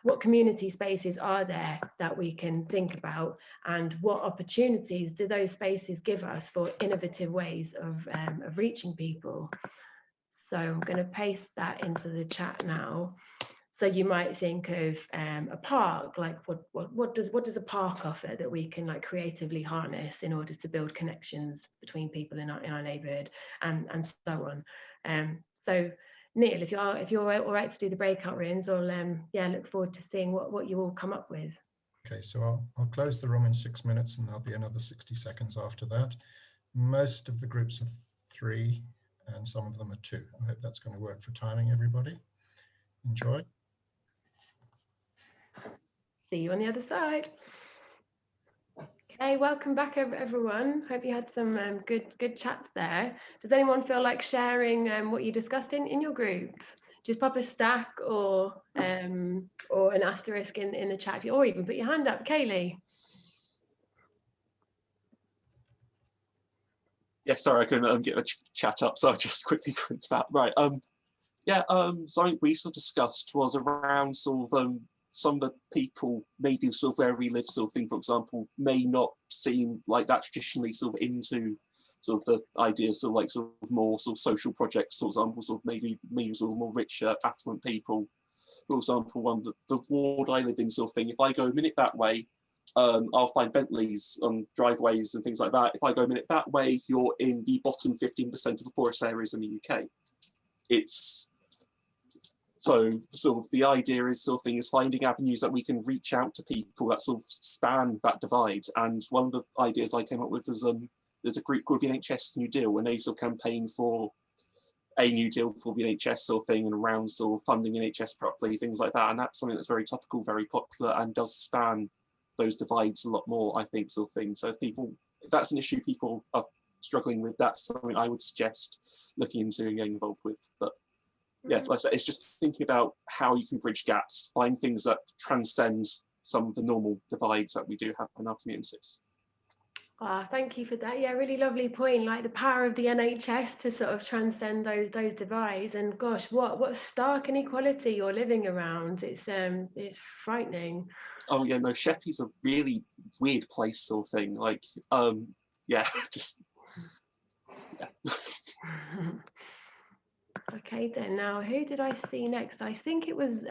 what community spaces are there that we can think about, and what opportunities do those spaces give us for innovative ways of reaching people. So I'm going to paste that into the chat now. So you might think of a park, like what does a park offer that we can like creatively harness in order to build connections between people in our neighbourhood, and so on. So Neil, if you're all right to do the breakout rooms, I'll look forward to seeing what you all come up with. Okay, so I'll close the room in 6 minutes, and there'll be another 60 seconds after that. Most of the groups are 3 and some of them are 2. I hope that's going to work for timing, everybody. Enjoy. See you on the other side. Okay, welcome back everyone. Hope you had some good chats there. Does anyone feel like sharing what you discussed in your group? Just pop a stack or an asterisk in the chat, or even put your hand up. Kaylee. Yeah, sorry, I couldn't get the chat up, so I just quickly went back. Right. Something we sort of discussed was around sort of some of the people maybe sort of where we live sort of thing, for example, may not seem like that traditionally sort of into sort of the ideas of like sort of more sort of social projects, for example, sort of maybe sort of more richer, affluent people. For example, the ward I live in sort of thing, if I go a minute that way, I'll find Bentleys on driveways and things like that. If I go a minute that way, you're in the bottom 15% of the poorest areas in the UK. It's so sort of the idea is sort of thing is finding avenues that we can reach out to people that sort of span that divide. And one of the ideas I came up with was there's a group called the NHS New Deal, and they sort of campaign for a new deal for the NHS sort of thing and around sort of funding NHS properly, things like that. And that's something that's very topical, very popular, and does span those divides a lot more, I think, sort of thing. So if that's an issue people are struggling with, that's something I would suggest looking into and getting involved with. But yeah, like I said, it's just thinking about how you can bridge gaps, find things that transcend some of the normal divides that we do have in our communities. Thank you for that. Yeah, really lovely point. Like the power of the NHS to sort of transcend those divides. And gosh, what stark inequality you're living around. It's frightening. Oh yeah, no, Sheppey's a really weird place, sort of thing. Like, yeah, just yeah. Okay then, now who did I see next? I think it was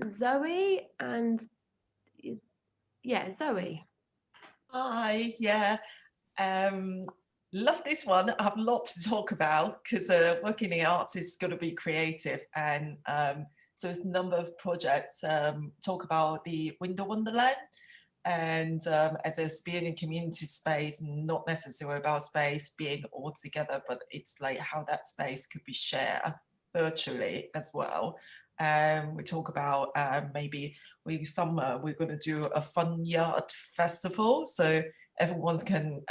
Zoe and yeah, Zoe. Hi, yeah. Love this one. I have a lot to talk about because working in the arts is going to be creative, and so it's a number of projects talk about the Window Wonderland, and as a being in community space, not necessarily about space being all together, but it's like how that space could be shared virtually as well. We talk about maybe summer we're going to do a fun yard festival, so everyone can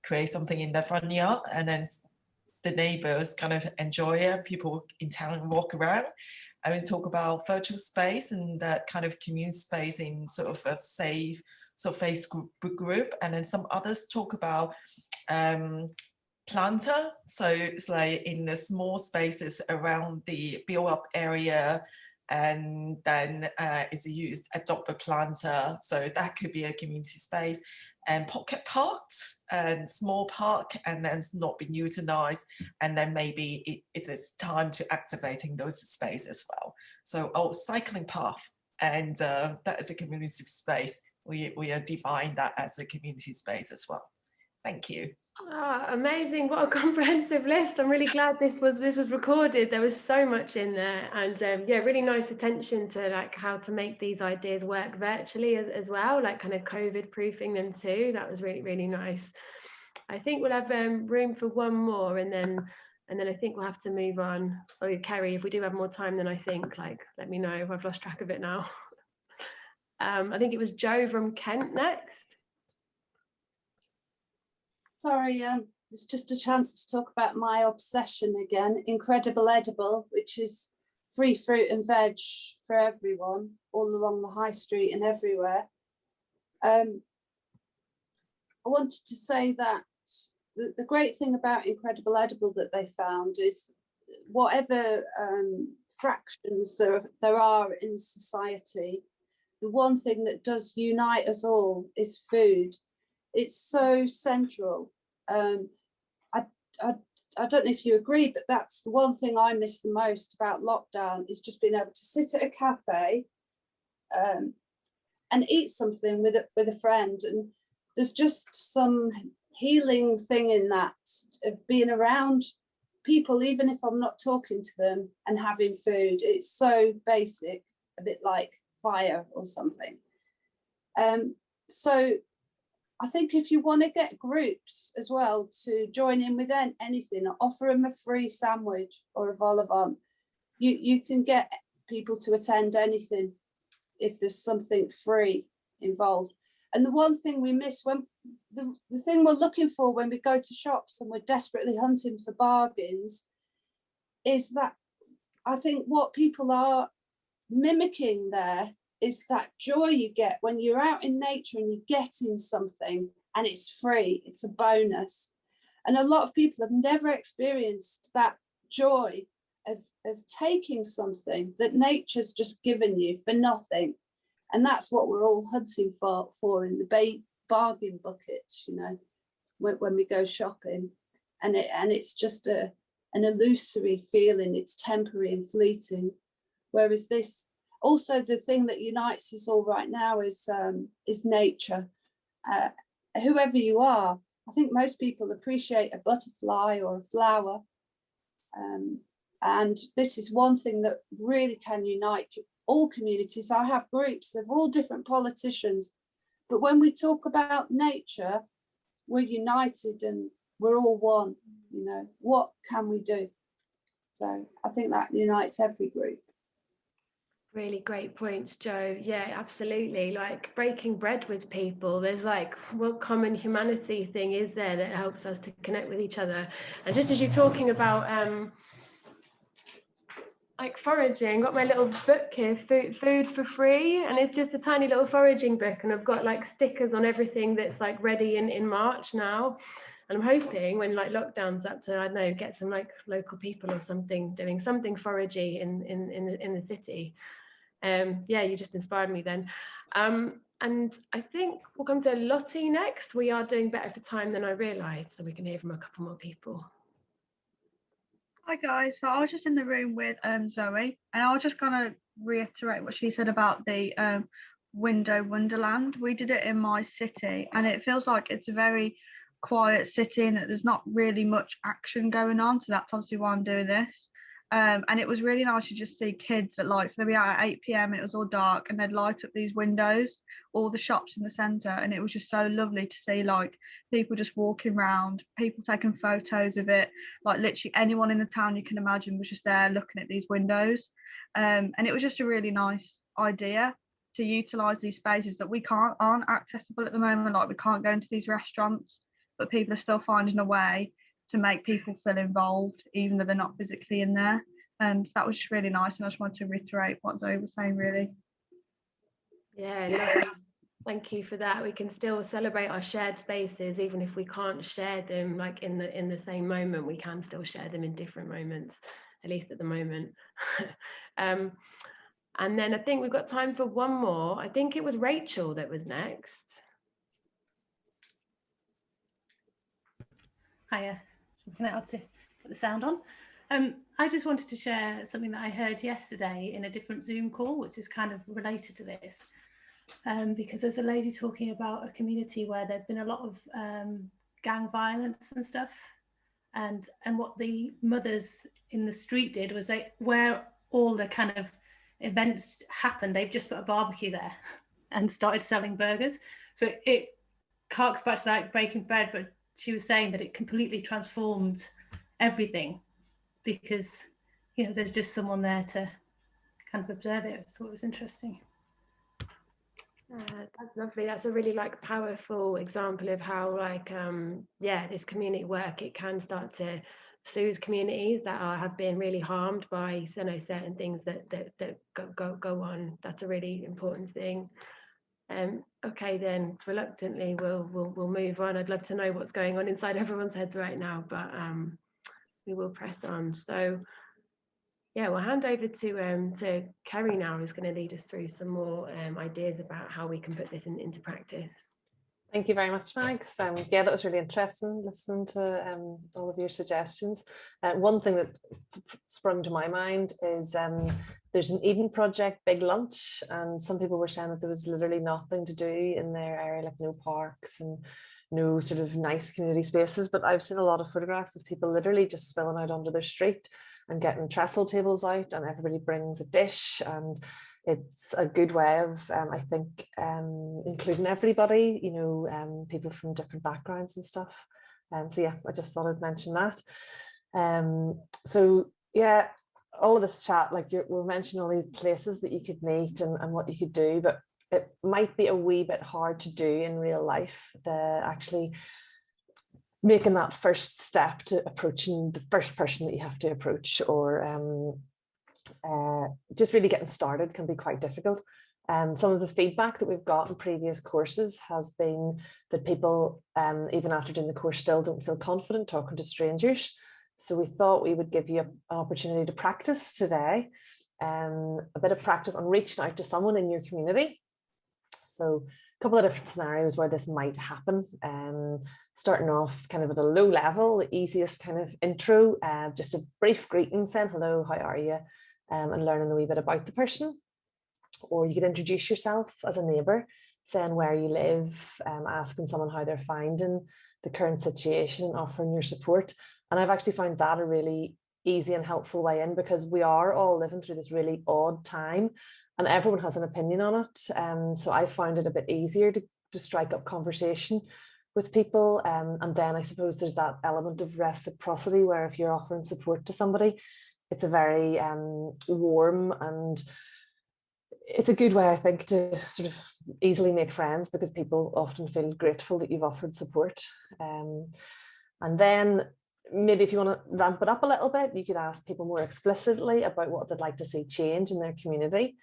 create something in their front yard, and then the neighbors kind of enjoy it. People in town walk around, and we talk about virtual space and that kind of community space in sort of a safe sort of Facebook group, and then some others talk about planter, so it's like in the small spaces around the build-up area, and then is used adopt a planter, so that could be a community space, and pocket parks and small park, and then it's not been utilized, and then maybe it is time to activating those spaces as well. So cycling path, and that is a community space. We are define that as a community space as well. Thank you. Amazing, what a comprehensive list. I'm really glad this was recorded. There was so much in there, and yeah, really nice attention to like how to make these ideas work virtually as well, like kind of COVID proofing them too. That was really nice. I think we'll have room for one more, and then I think we'll have to move on. Oh, Kerry, if we do have more time, then I think like let me know. I've lost track of it now. I think it was Joe from Kent next. Sorry, it's just a chance to talk about my obsession again, Incredible Edible, which is free fruit and veg for everyone, all along the high street and everywhere. I wanted to say that the great thing about Incredible Edible that they found is whatever fractions there are in society, the one thing that does unite us all is food. It's so central. I don't know if you agree, but that's the one thing I miss the most about lockdown, is just being able to sit at a cafe and eat something with a friend. And there's just some healing thing in that, of being around people, even if I'm not talking to them and having food, it's so basic, a bit like fire or something. So I think if you want to get groups as well to join in with anything, or offer them a free sandwich or a vol au vent, you can get people to attend anything if there's something free involved. And the one thing we miss, when the thing we're looking for when we go to shops and we're desperately hunting for bargains, is that I think what people are mimicking there is that joy you get when you're out in nature and you're getting something and it's free, it's a bonus. And a lot of people have never experienced that joy of taking something that nature's just given you for nothing. And that's what we're all hunting for in the bargain buckets, you know, when we go shopping. And it's just an illusory feeling, it's temporary and fleeting. Whereas this, also the thing that unites us all right now is nature. Whoever you are, I think most people appreciate a butterfly or a flower. And this is one thing that really can unite all communities. I have groups of all different politicians, but when we talk about nature, we're united and we're all one. You know, what can we do? So I think that unites every group. Really great points, Jo. Yeah, absolutely. Like breaking bread with people, there's like what common humanity thing is there that helps us to connect with each other. And just as you're talking about like foraging, got my little book here, food for free, and it's just a tiny little foraging book, and I've got like stickers on everything that's like ready in March now. And I'm hoping when like lockdown's up to, I don't know, get some like local people or something doing something foragey in the city. Yeah, you just inspired me then. And I think we'll come to Lottie next. We are doing better for time than I realised, so we can hear from a couple more people. Hi guys, so I was just in the room with Zoe, and I was just gonna reiterate what she said about the window wonderland. We did it in my city, and it feels like it's a very quiet city and that there's not really much action going on, so that's obviously why I'm doing this. And it was really nice to just see kids at like, so they'd be out at 8 p.m, it was all dark, and they'd light up these windows, all the shops in the centre, and it was just so lovely to see like people just walking around, people taking photos of it, like literally anyone in the town you can imagine was just there looking at these windows. And it was just a really nice idea to utilise these spaces that aren't accessible at the moment, like we can't go into these restaurants, but people are still finding a way to make people feel involved, even though they're not physically in there. So that was just really nice, and I just wanted to reiterate what Zoe was saying, really. Yeah, lovely. Thank you for that. We can still celebrate our shared spaces, even if we can't share them like in the same moment. We can still share them in different moments, at least at the moment. And then I think we've got time for one more. I think it was Rachel that was next. Hiya. Looking out to put the sound on. I just wanted to share something that I heard yesterday in a different Zoom call, which is kind of related to this, because there's a lady talking about a community where there'd been a lot of gang violence and stuff, and what the mothers in the street did was where all the kind of events happened, they've just put a barbecue there and started selling burgers. So it harks back to that breaking bread, but she was saying that it completely transformed everything because, you know, there's just someone there to kind of observe it. So it was interesting. That's lovely. That's a really like powerful example of how like yeah, this community work, it can start to soothe communities that have been really harmed by certain things that go on. That's a really important thing. Okay, then reluctantly we'll move on. I'd love to know what's going on inside everyone's heads right now, but we will press on. So yeah, we'll hand over to Kerry now, who's going to lead us through some more ideas about how we can put this into practice. Thank you very much, Max. Yeah, that was really interesting, listening to all of your suggestions. One thing that sprung to my mind is There's an Eden Project big lunch, and some people were saying that there was literally nothing to do in their area, like no parks and no sort of nice community spaces. But I've seen a lot of photographs of people literally just spilling out onto their street and getting trestle tables out, and everybody brings a dish, and it's a good way of, I think, including everybody, you know, people from different backgrounds and stuff. And so yeah, I just thought I'd mention that. So yeah, all of this chat, like we're mentioning all these places that you could meet and what you could do, but it might be a wee bit hard to do in real life, actually making that first step to approaching the first person that you have to approach, or just really getting started can be quite difficult. Some of the feedback that we've got in previous courses has been that people, even after doing the course, still don't feel confident talking to strangers. So we thought we would give you an opportunity to practice today, a bit of practice on reaching out to someone in your community. So a couple of different scenarios where this might happen. Starting off kind of at a low level, the easiest kind of intro, just a brief greeting saying hello, how are you, and learning a wee bit about the person. Or you could introduce yourself as a neighbour, saying where you live, asking someone how they're finding the current situation and offering your support. And I've actually found that a really easy and helpful way in, because we are all living through this really odd time and everyone has an opinion on it. So I found it a bit easier to strike up conversation with people. And then I suppose there's that element of reciprocity where if you're offering support to somebody, it's a very warm, and it's a good way, I think, to sort of easily make friends, because people often feel grateful that you've offered support. And then maybe if you want to ramp it up a little bit, you could ask people more explicitly about what they'd like to see change in their community.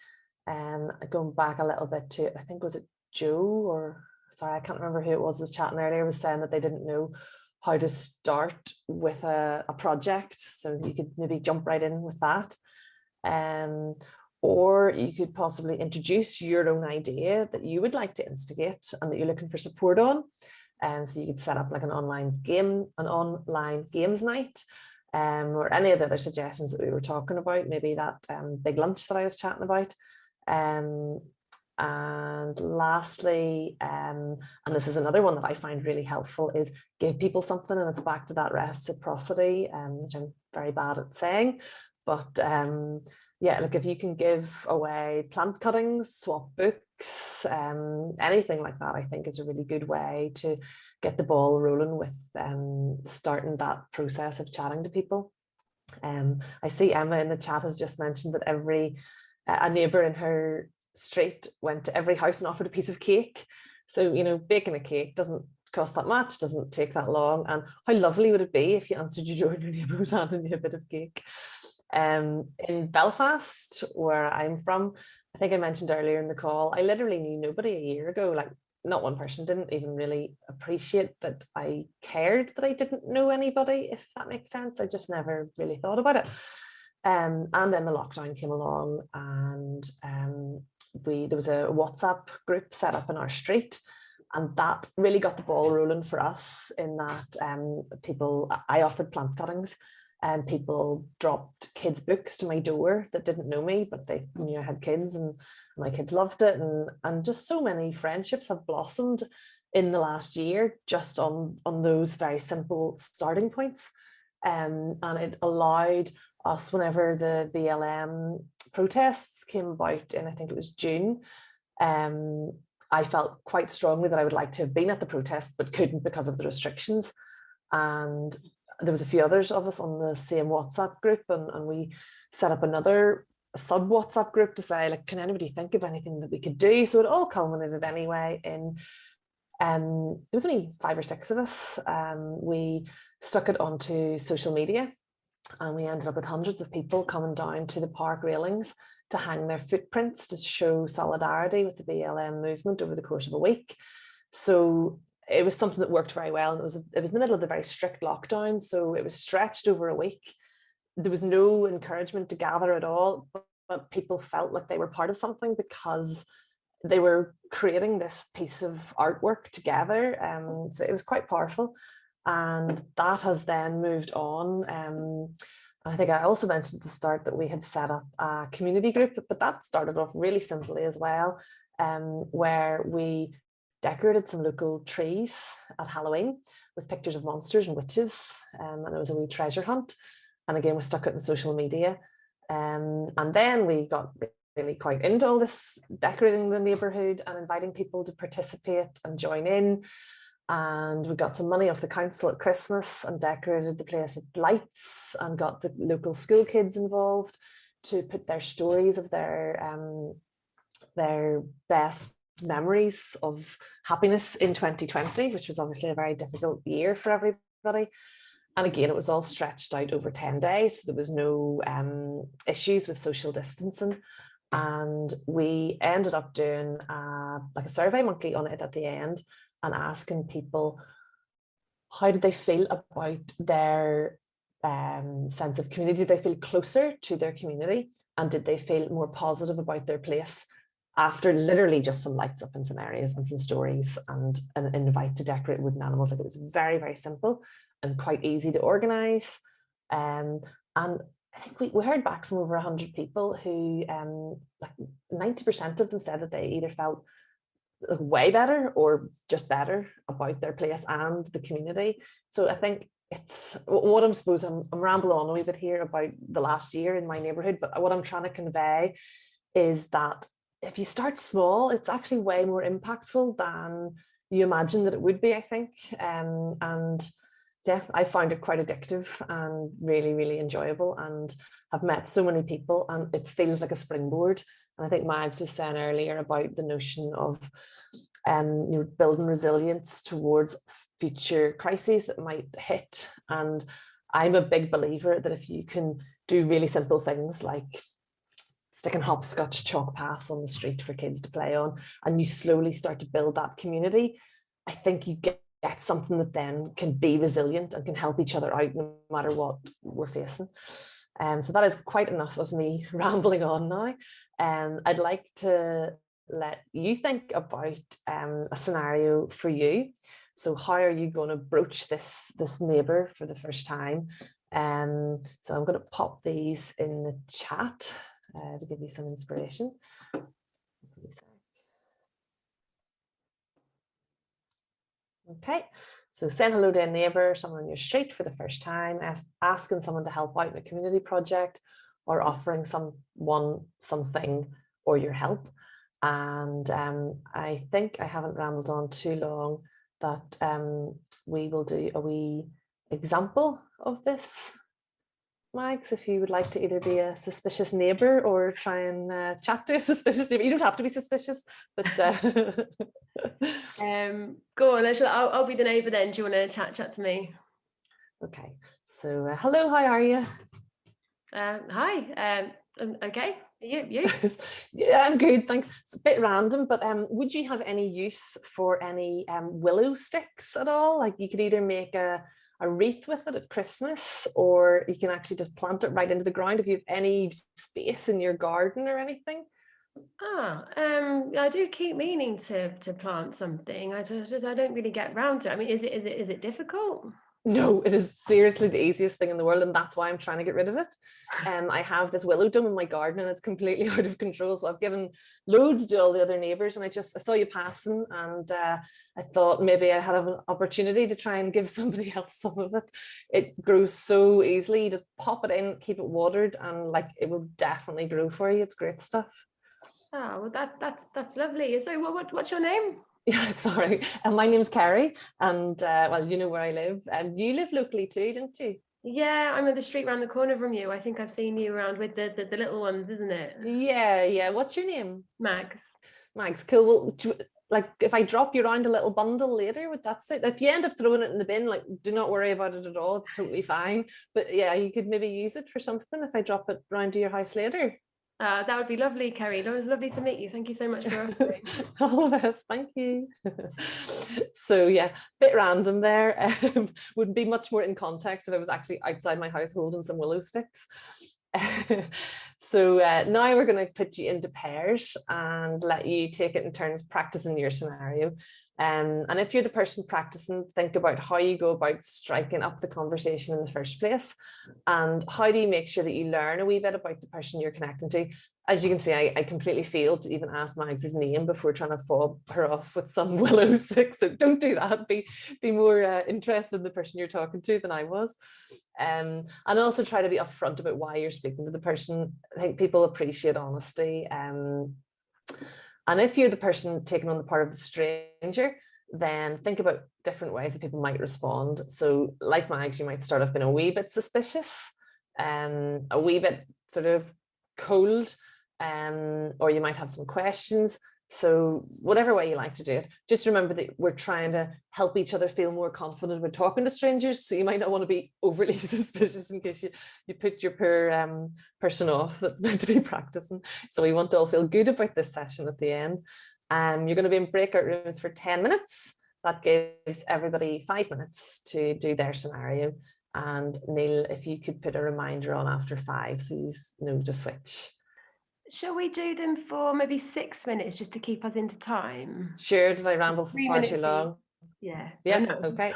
Going back a little bit to, I think, was it Joe, or sorry, I can't remember who it was chatting earlier, was saying that they didn't know how to start with a project. So you could maybe jump right in with that. Or you could possibly introduce your own idea that you would like to instigate and that you're looking for support on. And so you could set up like an online games night, or any of the other suggestions that we were talking about, maybe that big lunch that I was chatting about. And lastly, and this is another one that I find really helpful, is give people something, and it's back to that reciprocity, which I'm very bad at saying, but yeah, like if you can give away plant cuttings, swap books, anything like that, I think is a really good way to get the ball rolling with starting that process of chatting to people. I see Emma in the chat has just mentioned that a neighbour in her street went to every house and offered a piece of cake. So, you know, baking a cake doesn't cost that much, doesn't take that long. And how lovely would it be if you answered your door and your neighbour was handing you a bit of cake. In Belfast, where I'm from, I think I mentioned earlier in the call, I literally knew nobody a year ago. Like, not one person didn't even really appreciate that I cared that I didn't know anybody, if that makes sense. I just never really thought about it. And then the lockdown came along, and there was a WhatsApp group set up in our street, and that really got the ball rolling for us, in that I offered plant cuttings, and people dropped kids' books to my door that didn't know me, but they knew I had kids, and my kids loved it. And just so many friendships have blossomed in the last year just on those very simple starting points. And it allowed us, whenever the BLM protests came about in, I think it was June, I felt quite strongly that I would like to have been at the protests, but couldn't because of the restrictions. And there was a few others of us on the same WhatsApp group, and we set up another sub WhatsApp group to say, like, can anybody think of anything that we could do? So it all culminated anyway in, there was only 5 or 6 of us. We stuck it onto social media, and we ended up with hundreds of people coming down to the park railings to hang their footprints to show solidarity with the BLM movement over the course of a week. So it was something that worked very well, and it was in the middle of the very strict lockdown, so it was stretched over a week. There was no encouragement to gather at all, but people felt like they were part of something because they were creating this piece of artwork together. So it was quite powerful, and that has then moved on. I think I also mentioned at the start that we had set up a community group, but that started off really simply as well, where we decorated some local trees at Halloween with pictures of monsters and witches, and it was a wee treasure hunt. And again, we stuck it in social media. And then we got really quite into all this decorating the neighbourhood and inviting people to participate and join in. And we got some money off the council at Christmas and decorated the place with lights and got the local school kids involved to put their stories of their best memories of happiness in 2020, which was obviously a very difficult year for everybody. And again, it was all stretched out over 10 days. So there was no issues with social distancing. And we ended up doing like a survey monkey on it at the end and asking people, how did they feel about their sense of community? Did they feel closer to their community? And did they feel more positive about their place after literally just some lights up in some areas and some stories and an invite to decorate wooden animals? Like, it was very, very simple and quite easy to organize. And I think we heard back from over 100 people who, like 90% of them said that they either felt way better or just better about their place and the community. So I think it's what I'm rambling on a wee bit here about the last year in my neighborhood, but what I'm trying to convey is that if you start small, it's actually way more impactful than you imagine that it would be, I think. And yeah, I found it quite addictive and really, really enjoyable, and I've met so many people, and it feels like a springboard. And I think Mags was saying earlier about the notion of building resilience towards future crises that might hit. And I'm a big believer that if you can do really simple things like sticking hopscotch chalk paths on the street for kids to play on, and you slowly start to build that community, I think you get something that then can be resilient and can help each other out no matter what we're facing. So that is quite enough of me rambling on now. I'd like to let you think about a scenario for you. So how are you going to broach this neighbour for the first time? So I'm going to pop these in the chat to give you some inspiration. Okay, so saying hello to a neighbour, someone on your street for the first time, asking someone to help out in a community project, or offering someone something or your help. And I think I haven't rambled on too long, that we will do a wee example of this. Mags, if you would like to either be a suspicious neighbour or try and chat to a suspicious neighbour. You don't have to be suspicious, but go on, I'll be the neighbour then. Do you want to chat to me? Okay, so hello, how are you? Hi, I'm okay. You? Yeah, I'm good, thanks. It's a bit random, but would you have any use for any willow sticks at all? Like, you could either make a wreath with it at Christmas, or you can actually just plant it right into the ground if you have any space in your garden or anything. I do keep meaning to plant something. I don't really get round to it. I mean, is it difficult? No, it is seriously the easiest thing in the world, and that's why I'm trying to get rid of it. I have this willow dome in my garden and it's completely out of control, so I've given loads to all the other neighbours, and I saw you passing, and I thought maybe I had an opportunity to try and give somebody else some of it. It grows so easily. You just pop it in, keep it watered, and like, it will definitely grow for you. It's great stuff. Oh, well, that's lovely. So what's your name? Yeah, sorry. My name's Kerry, and well, you know where I live. And you live locally too, don't you? Yeah, I'm on the street around the corner from you. I think I've seen you around with the little ones, isn't it? Yeah. What's your name? Mags. Mags, cool. Well, like, if I drop you around a little bundle later, would that suit? If you end up throwing it in the bin, like, do not worry about it at all. It's totally fine. But yeah, you could maybe use it for something if I drop it round to your house later. That would be lovely, Kerry. It was lovely to meet you. Thank you so much for offering. All the best, thank you. So yeah, bit random there. Would be much more in context if I was actually outside my house holding some willow sticks. So now we're going to put you into pairs and let you take it in turns practicing your scenario. And if you're the person practicing, think about how you go about striking up the conversation in the first place, and how do you make sure that you learn a wee bit about the person you're connecting to. As you can see, I completely failed to even ask Mags' name before trying to fob her off with some willow stick. So don't do that. Be more interested in the person you're talking to than I was. And also try to be upfront about why you're speaking to the person. I think people appreciate honesty. And if you're the person taking on the part of the stranger, then think about different ways that people might respond. So like Mags, you might start off being a wee bit suspicious, a wee bit sort of cold, or you might have some questions. So whatever way you like to do it, just remember that we're trying to help each other feel more confident when talking to strangers. So you might not want to be overly suspicious in case you put your poor person off that's meant to be practicing. So we want to all feel good about this session at the end. You're going to be in breakout rooms for 10 minutes. That gives everybody 5 minutes to do their scenario. And Neil, if you could put a reminder on after 5 so you know to switch. Shall we do them for maybe 6 minutes just to keep us into time? Sure, did I ramble for far too long? Yeah. Yeah, No. okay.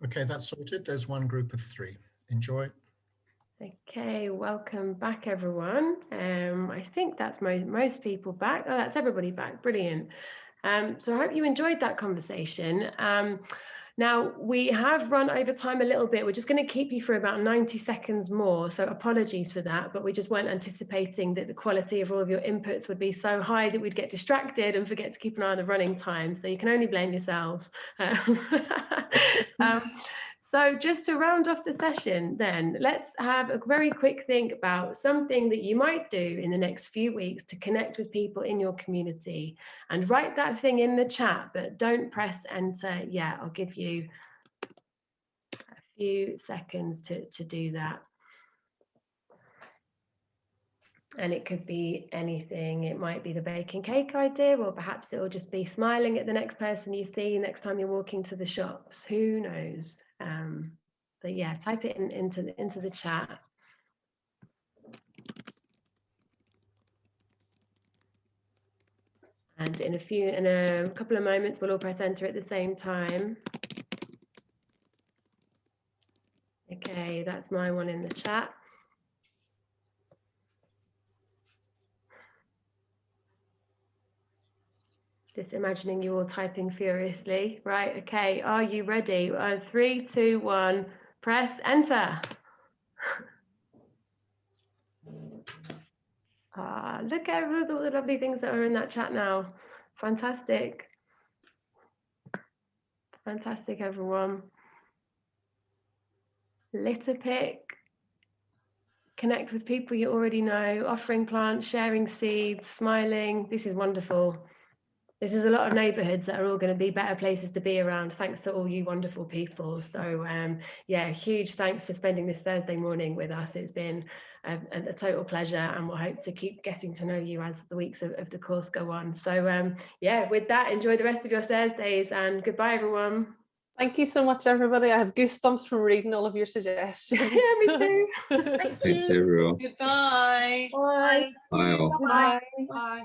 Okay, that's sorted. There's one group of 3. Enjoy. Okay, welcome back everyone. I think that's most people back. Oh, that's everybody back. Brilliant. So I hope you enjoyed that conversation. Now, we have run over time a little bit. We're just going to keep you for about 90 seconds more. So apologies for that, but we just weren't anticipating that the quality of all of your inputs would be so high that we'd get distracted and forget to keep an eye on the running time. So you can only blame yourselves. So just to round off the session then, let's have a very quick think about something that you might do in the next few weeks to connect with people in your community, and write that thing in the chat, but don't press enter yet. I'll give you a few seconds to do that. And it could be anything. It might be the baking cake idea, or perhaps it will just be smiling at the next person you see next time you're walking to the shops. Who knows? But yeah, type it into the chat. And in a couple of moments, we'll all press enter at the same time. Okay, that's my one in the chat. Just imagining you all typing furiously. Right, okay, are you ready? 3, 2, 1, press enter. Look at all the lovely things that are in that chat now. Fantastic. Fantastic, everyone. Litter pick. Connect with people you already know, offering plants, sharing seeds, smiling. This is wonderful. This is a lot of neighbourhoods that are all going to be better places to be around, thanks to all you wonderful people. So yeah, huge thanks for spending this Thursday morning with us. It's been a total pleasure, and we'll hope to keep getting to know you as the weeks of the course go on. So yeah, with that, enjoy the rest of your Thursdays, and goodbye everyone. Thank you so much, everybody. I have goosebumps from reading all of your suggestions. Yeah, me too. Thanks, everyone. Goodbye. Bye. Bye all. Bye. Bye.